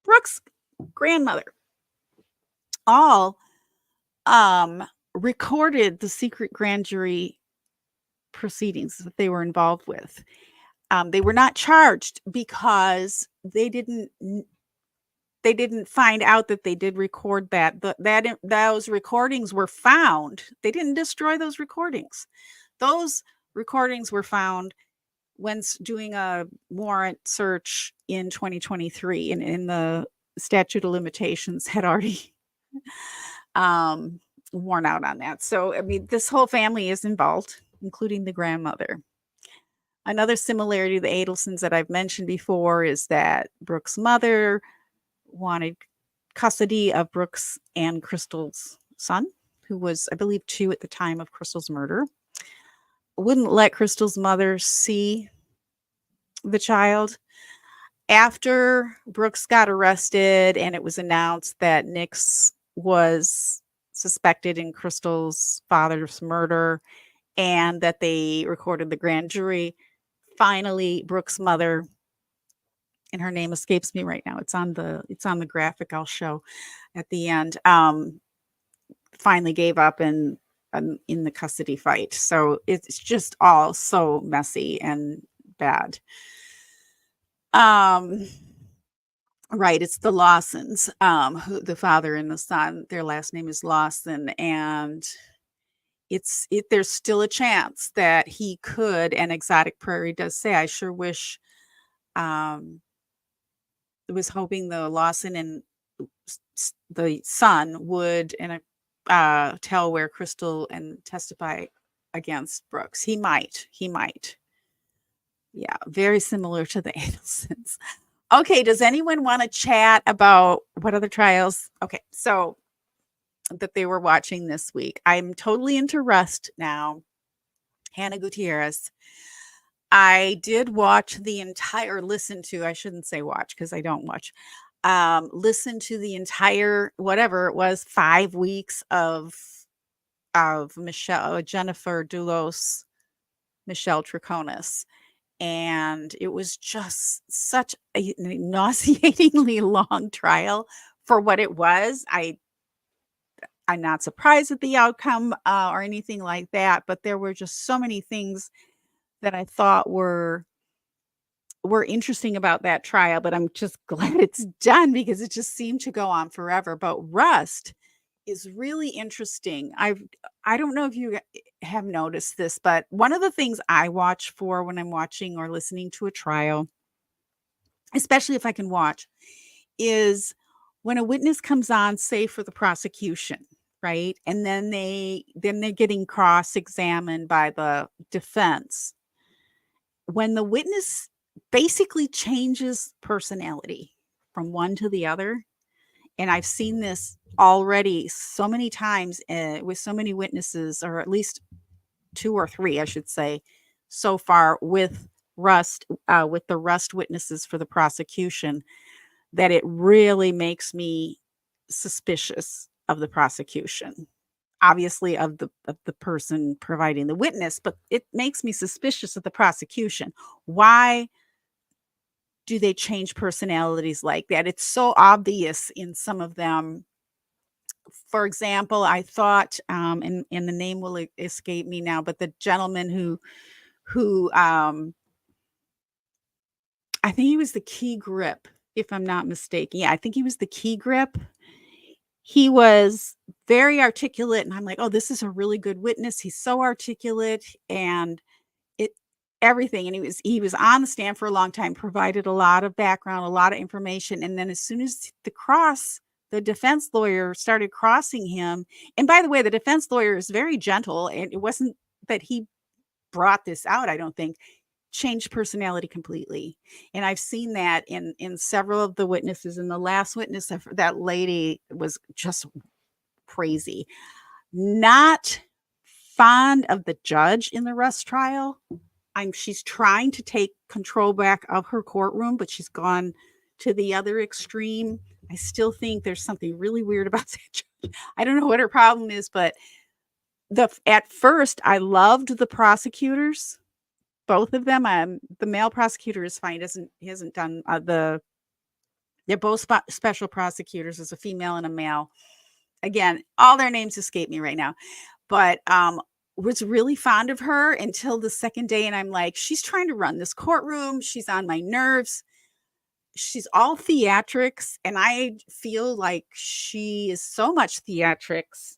Brooks' grandmother. All recorded the secret grand jury proceedings that they were involved with. They were not charged because they didn't find out that they did record that. Those recordings were found. They didn't destroy those recordings. Those recordings were found when doing a warrant search in 2023, and in the statute of limitations had already worn out on that. So, I mean, this whole family is involved, including the grandmother. Another similarity to the Adelsons that I've mentioned before is that Brooks' mother wanted custody of Brooks and Crystal's son, who was, I believe, 2 at the time of Crystal's murder. Wouldn't let Crystal's mother see the child. After Brooks got arrested and it was announced that Nick's was suspected in Crystal's father's murder and that they recorded the grand jury, finally Brooks' mother, and her name escapes me right now, it's on the graphic I'll show at the end, finally gave up in the custody fight. So it's just all so messy and bad. Right, it's the Lawsons, who the father and the son, their last name is Lawson, and there's still a chance that he could, and Exotic Prairie does say, I sure wish, was hoping the Lawson and the son would tell where Crystal and testify against Brooks. He might. Yeah, very similar to the Adelsons. Okay, does anyone want to chat about what other trials? Okay, so that they were watching this week. I'm totally into Rust now. Hannah Gutierrez. I did watch the entire, listen to, I shouldn't say watch because I don't watch. Listen to the entire, whatever it was, 5 weeks of Jennifer Dulos, Michelle Troconis. And it was just such a nauseatingly long trial for what it was. I'm not surprised at the outcome or anything like that, but there were just so many things that I thought were interesting about that trial, but I'm just glad it's done because it just seemed to go on forever. But Rust is really interesting. I don't know if you have noticed this, but one of the things I watch for when I'm watching or listening to a trial especially if I can watch, is when a witness comes on, say for the prosecution, right? And then they're getting cross-examined by the defense. When the witness basically changes personality from one to the other, and I've seen this already so many times with so many witnesses, or at least 2 or 3, I should say, so far with the Rust witnesses for the prosecution, that it really makes me suspicious of the prosecution. Obviously of the person providing the witness, but it makes me suspicious of the prosecution. Why do they change personalities like that? It's so obvious in some of them. For example, I thought, and the name will escape me now, but the gentleman who I think he was the key grip, if I'm not mistaken. Yeah, I think he was the key grip. He was very articulate, and I'm like, oh, this is a really good witness. He's so articulate and everything. And he was on the stand for a long time, provided a lot of background, a lot of information. And then as soon as the defense lawyer started crossing him, and by the way, the defense lawyer is very gentle, and it wasn't that he brought this out, I don't think, changed personality completely. And I've seen that in several of the witnesses. And the last witness, that lady was just crazy. Not fond of the judge in the Rust trial. She's trying to take control back of her courtroom, but she's gone to the other extreme. I still think there's something really weird about that judge. I don't know what her problem is, but at first I loved the prosecutors, both of them. The male prosecutor is fine. He hasn't done they're both special prosecutors. There's a female and a male. Again, all their names escape me right now, but was really fond of her until the second day. And I'm like, she's trying to run this courtroom. She's on my nerves. She's all theatrics. And I feel like she is so much theatrics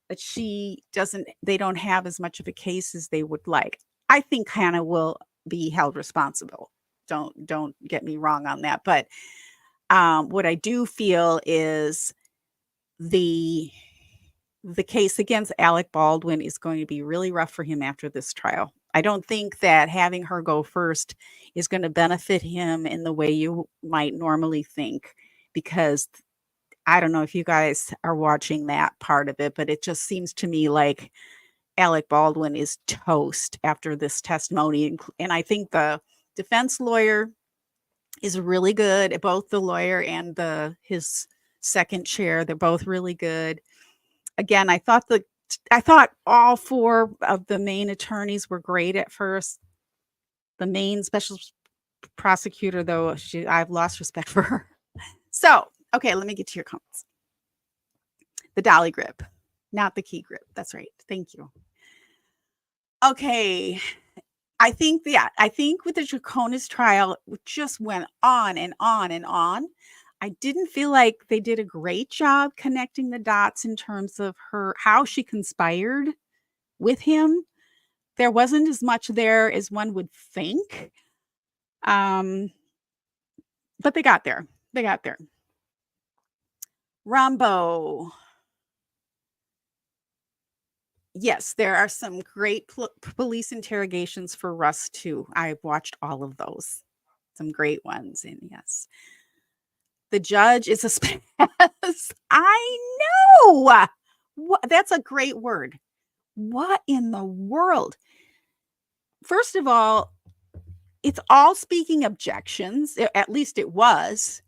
that they don't have as much of a case as they would like. I think Hannah will be held responsible. Don't get me wrong on that. But what I do feel is the case against Alec Baldwin is going to be really rough for him after this trial. I don't think that having her go first is going to benefit him in the way you might normally think, because I don't know if you guys are watching that part of it, but it just seems to me like Alec Baldwin is toast after this testimony. And I think the defense lawyer is really good. Both the lawyer and his second chair, they're both really good. Again, I thought all 4 of the main attorneys were great at first. The main special prosecutor, though, I've lost respect for her. So, okay, let me get to your comments. The dolly grip, not the key grip. That's right. Thank you. Okay. I think with the Draconis trial, it just went on and on and on. I didn't feel like they did a great job connecting the dots in terms of how she conspired with him. There wasn't as much there as one would think. But they got there. Rambo. Yes, there are some great police interrogations for Rust too. I've watched all of those. Some great ones. And yes. The judge is a spaz. I know. That's a great word. What in the world? First of all, it's all speaking objections. At least it was.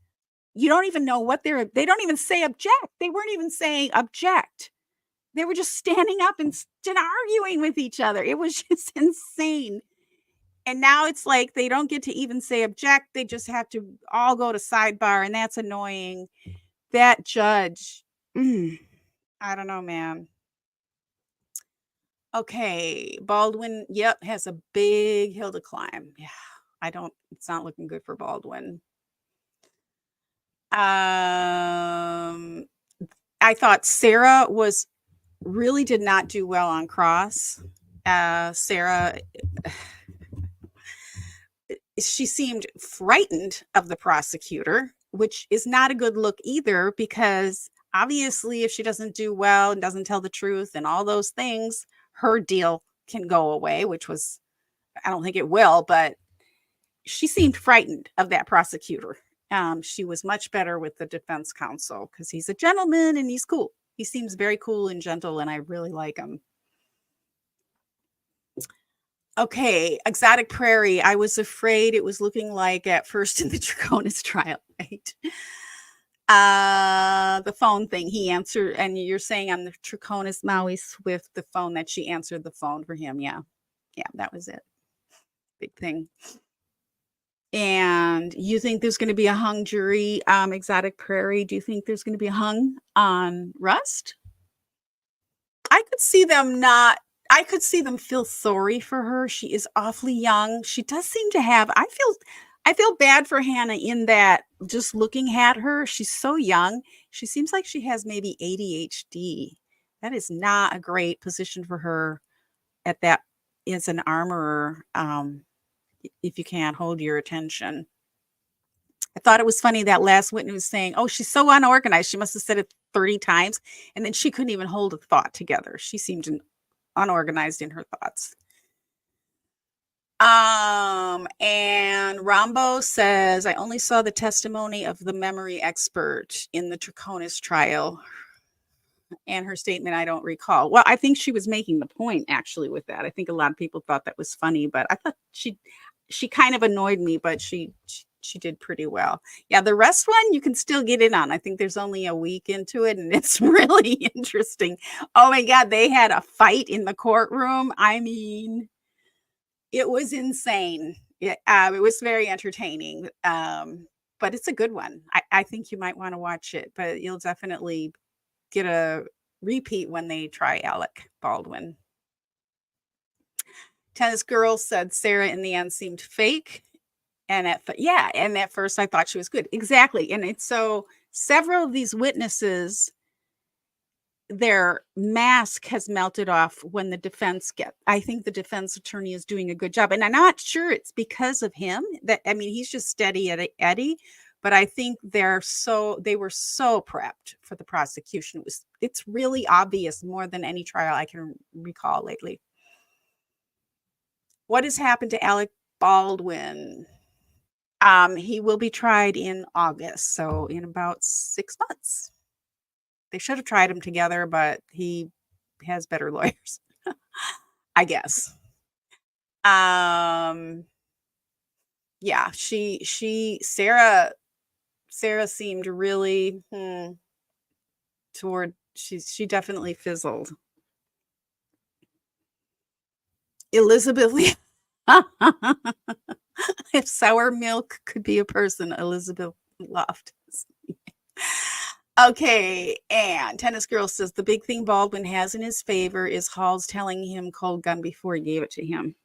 You don't even know what they don't even say object. They weren't even saying object. They were just standing up and arguing with each other. It was just insane. And now it's like they don't get to even say object. They just have to all go to sidebar, and that's annoying. That judge, I don't know, man. Okay, Baldwin, yep, has a big hill to climb. Yeah, it's not looking good for Baldwin. I thought Sarah really did not do well on cross. Sarah, she seemed frightened of the prosecutor, which is not a good look either, because obviously if she doesn't do well and doesn't tell the truth and all those things, her deal can go away, which was, I don't think it will, but she seemed frightened of that prosecutor. She was much better with the defense counsel because he's a gentleman and he's cool. He seems very cool and gentle, and I really like him. Okay, Exotic Prairie. I was afraid it was looking like at first in the Draconis trial, right? The phone thing he answered, and you're saying on the Draconis Maui Swift, the phone that she answered the phone for him. Yeah, that was it. Big thing. And you think there's going to be a hung jury, Exotic Prairie? Do you think there's going to be a hung on Rust? I could see them feel sorry for her. She is awfully young. She does seem to have, I feel bad for Hannah in that just looking at her, she's so young. She seems like she has maybe ADHD. That is not a great position for her at that as an armorer. If you can't hold your attention. I thought it was funny that last witness was saying, oh, she's so unorganized. She must have said it 30 times. And then she couldn't even hold a thought together. She seemed unorganized in her thoughts. And Rambo says, I only saw the testimony of the memory expert in the Draconis trial. And her statement, I don't recall. Well, I think she was making the point actually with that. I think a lot of people thought that was funny, but I thought she kind of annoyed me, but she did pretty well. Yeah, the rest one you can still get in on. I think there's only a week into it, and it's really interesting. Oh my God, they had a fight in the courtroom. I mean, it was insane. It was very entertaining, but it's a good one. I think you might want to watch it, but you'll definitely get a repeat when they try Alec Baldwin. Tennis Girl said Sarah in the end seemed fake. And at first I thought she was good. Exactly. And it's so several of these witnesses, their mask has melted off when the defense I think the defense attorney is doing a good job. And I'm not sure it's because of him he's just steady at Eddie, but I think they were so prepped for the prosecution. It's really obvious more than any trial I can recall lately. What has happened to Alec Baldwin? He will be tried in August, so in about 6 months. They should have tried him together, but he has better lawyers, I guess. Yeah, Sarah seemed really she definitely fizzled. Elizabeth if sour milk could be a person, Elizabeth Loftus. Okay, and Tennis Girl says the big thing Baldwin has in his favor is Hall's telling him cold gun before he gave it to him.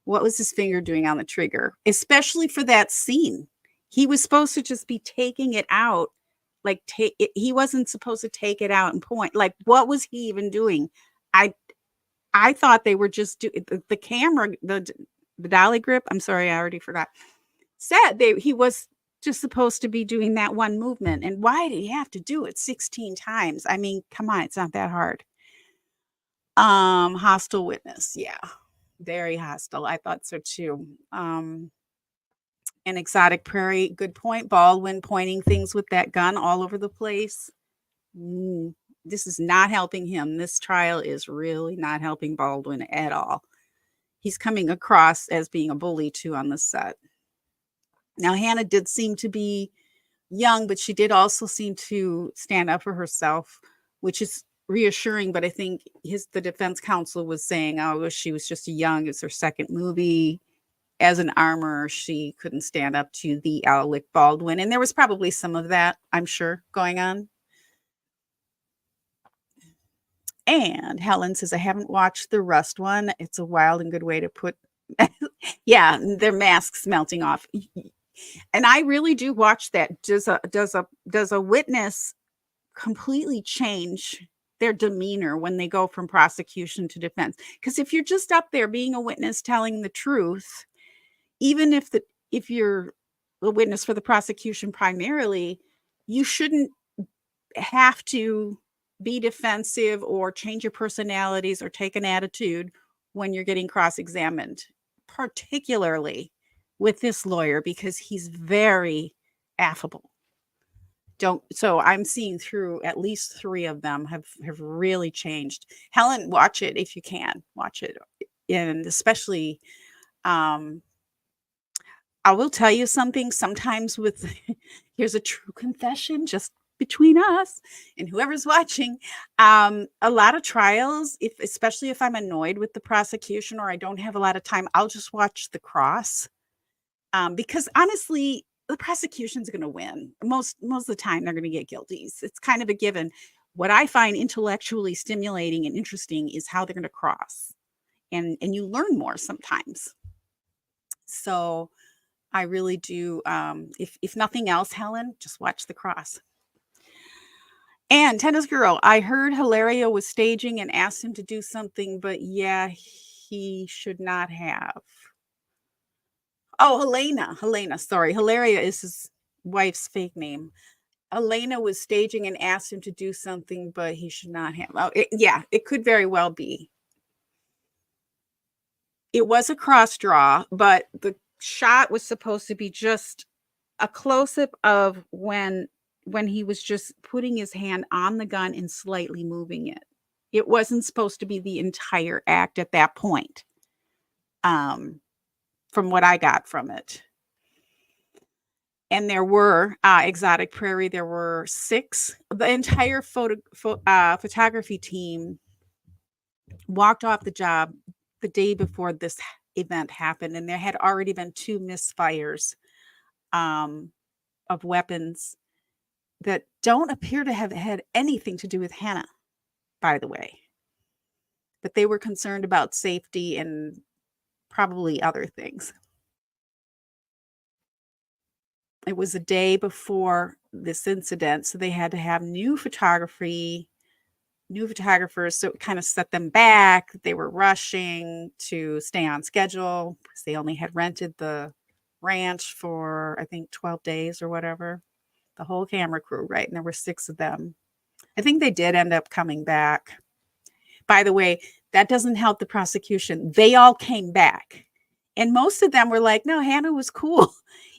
What was his finger doing on the trigger? Especially for that scene. He was supposed to just be taking it out. He wasn't supposed to take it out and point. Like, what was he even doing? I thought they were just doing the camera, the dolly grip. I'm sorry, I already forgot. He was just supposed to be doing that one movement. And why did he have to do it 16 times? I mean, come on, it's not that hard. Hostile witness. Yeah, very hostile. I thought so too. An Exotic Prairie. Good point. Baldwin pointing things with that gun all over the place. This is not helping him. This trial is really not helping Baldwin at all. He's coming across as being a bully too on the set. Now, Hannah did seem to be young, but she did also seem to stand up for herself, which is reassuring. But I think the defense counsel was saying, oh, she was just young. It's her second movie. As an armorer, she couldn't stand up to the Alec Baldwin. And there was probably some of that, I'm sure, going on. And Helen says, I haven't watched the Rust one. It's a wild and good way to put, yeah, their masks melting off. And I really do watch that. Does a witness completely change their demeanor when they go from prosecution to defense? Because if you're just up there being a witness telling the truth, even if you're a witness for the prosecution primarily, you shouldn't have to be defensive or change your personalities or take an attitude when you're getting cross-examined, particularly with this lawyer, because he's very affable. So I'm seeing through at least 3 of them have really changed. Helen, watch it if you can. Watch it. And especially, I will tell you something sometimes with, here's a true confession just between us and whoever's watching. A lot of trials, especially if I'm annoyed with the prosecution or I don't have a lot of time, I'll just watch the cross. Because honestly, the prosecution's going to win. Most of the time, they're going to get guilty. It's kind of a given. What I find intellectually stimulating and interesting is how they're going to cross, and you learn more sometimes. So I really do. If nothing else, Helen, just watch the cross. And Tennis Girl, I heard Hilaria was staging and asked him to do something, but yeah, he should not have. Oh, Helena, sorry. Hilaria is his wife's fake name. Helena was staging and asked him to do something, but he should not have. Oh, it could very well be. It was a cross draw, but the shot was supposed to be just a close-up of when he was just putting his hand on the gun and slightly moving it. It wasn't supposed to be the entire act at that point. From what I got from it. And there were Exotic Prairie, there were 6. The entire photography team walked off the job the day before this event happened, and there had already been 2 misfires of weapons that don't appear to have had anything to do with Hannah, by the way. But they were concerned about safety and probably other things. It was a day before this incident, so they had to have new photographers, so it kind of set them back. They were rushing to stay on schedule because they only had rented the ranch for, I think, 12 days or whatever. The whole camera crew, right? And there were 6 of them. I think they did end up coming back. By the way, that doesn't help the prosecution. They all came back. And most of them were like, no, Hannah was cool.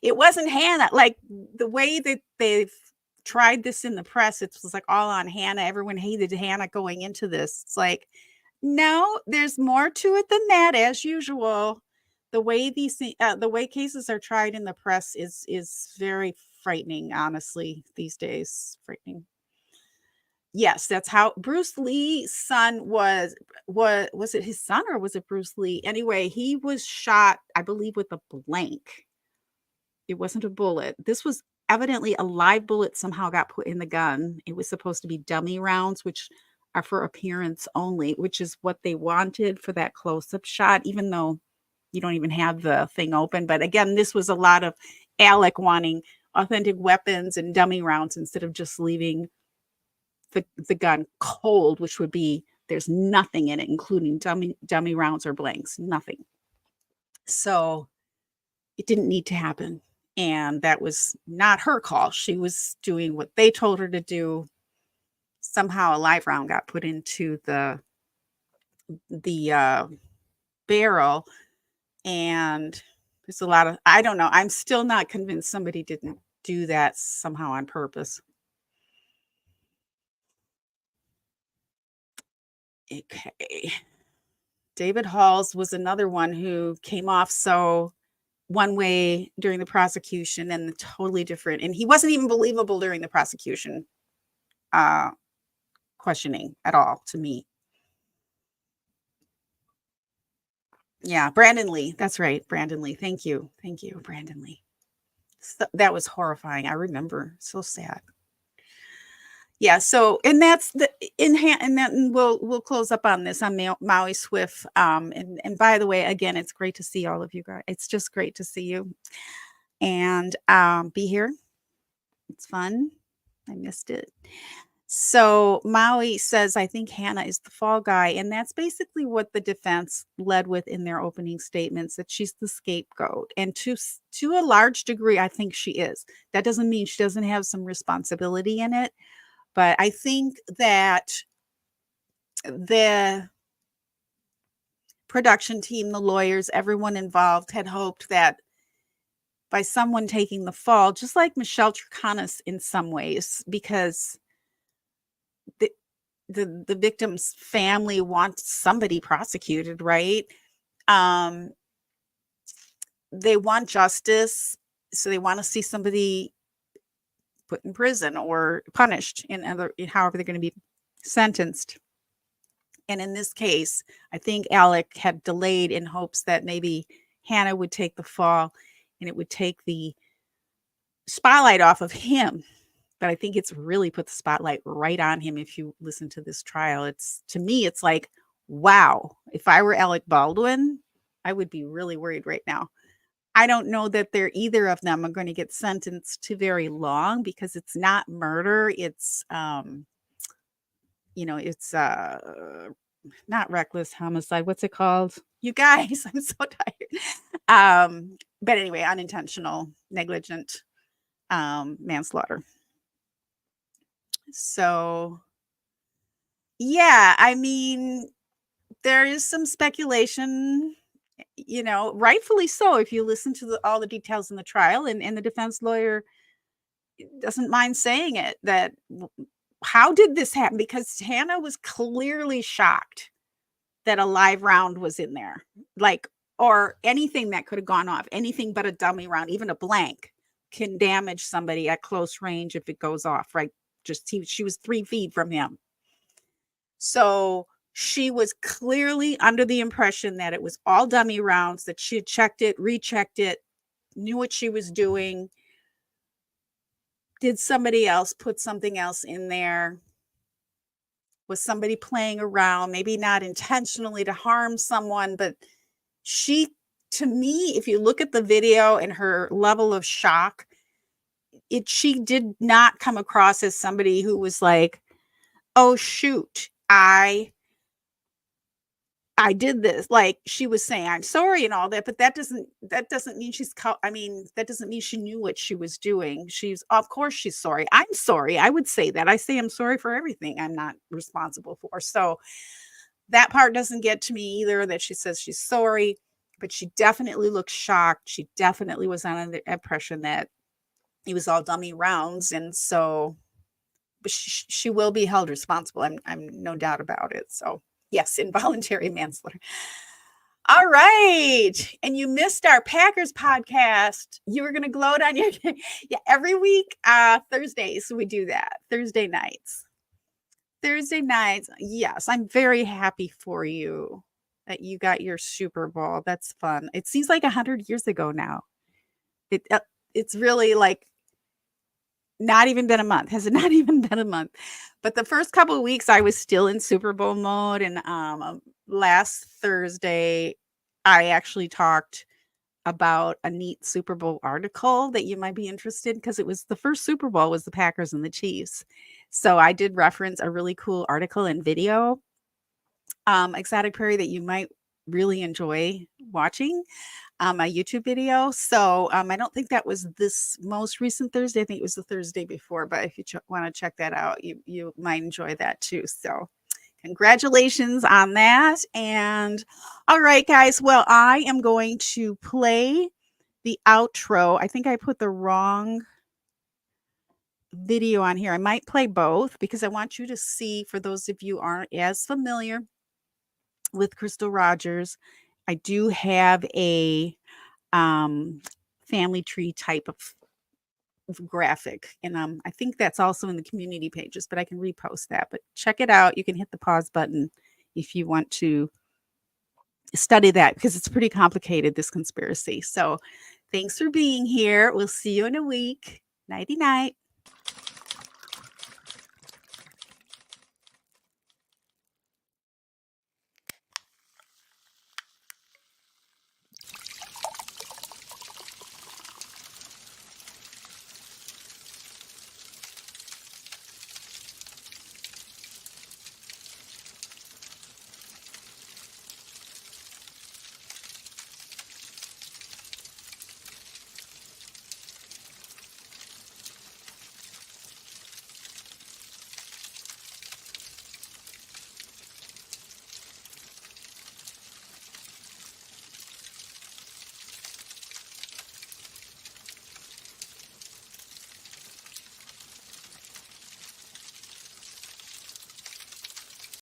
It wasn't Hannah. Like the way that they've tried this in the press, it was like all on Hannah. Everyone hated Hannah going into this. It's like, no, there's more to it than that, as usual. The way the way cases are tried in the press is very frightening, honestly, these days. Frightening. Yes, that's how Bruce Lee's son was it his son or was it Bruce Lee? Anyway, he was shot, I believe, with a blank. It wasn't a bullet. This was evidently a live bullet somehow got put in the gun. It was supposed to be dummy rounds, which are for appearance only, which is what they wanted for that close-up shot, even though you don't even have the thing open. But again, this was a lot of Alec wanting authentic weapons and dummy rounds instead of just leaving the gun cold, which would be there's nothing in it, including dummy rounds or blanks, nothing. So it didn't need to happen. And that was not her call. She was doing what they told her to do. Somehow a live round got put into the barrel. And there's a lot of, I don't know. I'm still not convinced somebody didn't do that somehow on purpose. Okay. David Halls was another one who came off so one way during the prosecution and totally different. And he wasn't even believable during the prosecution questioning at all to me. Yeah, Brandon Lee. That's right. Brandon Lee. Thank you. Thank you, Brandon Lee. So, that was horrifying. I remember. So sad. Yeah, so and that's the and then we'll close up on this on Maui Swift. And by the way, again, it's great to see all of you guys. It's just great to see you and be here. It's fun. I missed it. So Maui says, I think Hannah is the fall guy. And that's basically what the defense led with in their opening statements, that she's the scapegoat. And to a large degree, I think she is. That doesn't mean she doesn't have some responsibility in it. But I think that the production team, the lawyers, everyone involved had hoped that by someone taking the fall, just like Michelle Troconis in some ways, because the victim's family wants somebody prosecuted, right? They want justice, so they want to see somebody put in prison or punished however they're going to be sentenced. And in this case, I think Alec had delayed in hopes that maybe Hannah would take the fall and it would take the spotlight off of him. But I think it's really put the spotlight right on him. If you listen to this trial, to me, it's like, wow, if I were Alec Baldwin, I would be really worried right now. I don't know that either of them are going to get sentenced to very long, because it's not murder. It's, it's not reckless homicide. What's it called? You guys, I'm so tired. But anyway, unintentional, negligent manslaughter. So, yeah, I mean, there is some speculation, rightfully so, if you listen to all the details in the trial, and the defense lawyer doesn't mind saying it, that how did this happen? Because Hannah was clearly shocked that a live round was in there, or anything that could have gone off, anything but a dummy round, even a blank can damage somebody at close range if it goes off, right? She was 3 feet from him. So she was clearly under the impression that it was all dummy rounds, that she had checked it, rechecked it, knew what she was doing. Did somebody else put something else in there? Was somebody playing around? Maybe not intentionally to harm someone, but to me, if you look at the video and her level of shock, she did not come across as somebody who was like, oh shoot, I did this. Like, she was saying, I'm sorry and all that, but that doesn't mean that doesn't mean she knew what she was doing. Of course she's sorry. I'm sorry. I would say that. I say I'm sorry for everything I'm not responsible for. So that part doesn't get to me either, that she says she's sorry, but she definitely looked shocked. She definitely was under the impression that it was all dummy rounds. And so, but she will be held responsible. I'm no doubt about it. So yes, involuntary manslaughter. All right. And you missed our Packers podcast. You were going to gloat on your, yeah, every week, Thursdays, we do that. Thursday nights. Yes, I'm very happy for you that you got your Super Bowl. That's fun. It seems like 100 years ago now. It's really like not even been a month. Has it not even been a month? But the first couple of weeks I was still in Super Bowl mode. And last Thursday, I actually talked about a neat Super Bowl article that you might be interested in, because it was the first Super Bowl was the Packers and the Chiefs. So I did reference a really cool article and video, Exotic Prairie, that you might really enjoy watching. A YouTube video. So I don't think that was this most recent Thursday. I think it was the Thursday before, but if you want to check that out, you might enjoy that too. So congratulations on that. And all right, guys. Well, I am going to play the outro. I think I put the wrong video on here. I might play both, because I want you to see, for those of you who aren't as familiar with Crystal Rogers, I do have a family tree type of graphic, and I think that's also in the community pages, but I can repost that. But check it out. You can hit the pause button if you want to study that, because it's pretty complicated, this conspiracy. So thanks for being here. We'll see you in a week. Nighty night.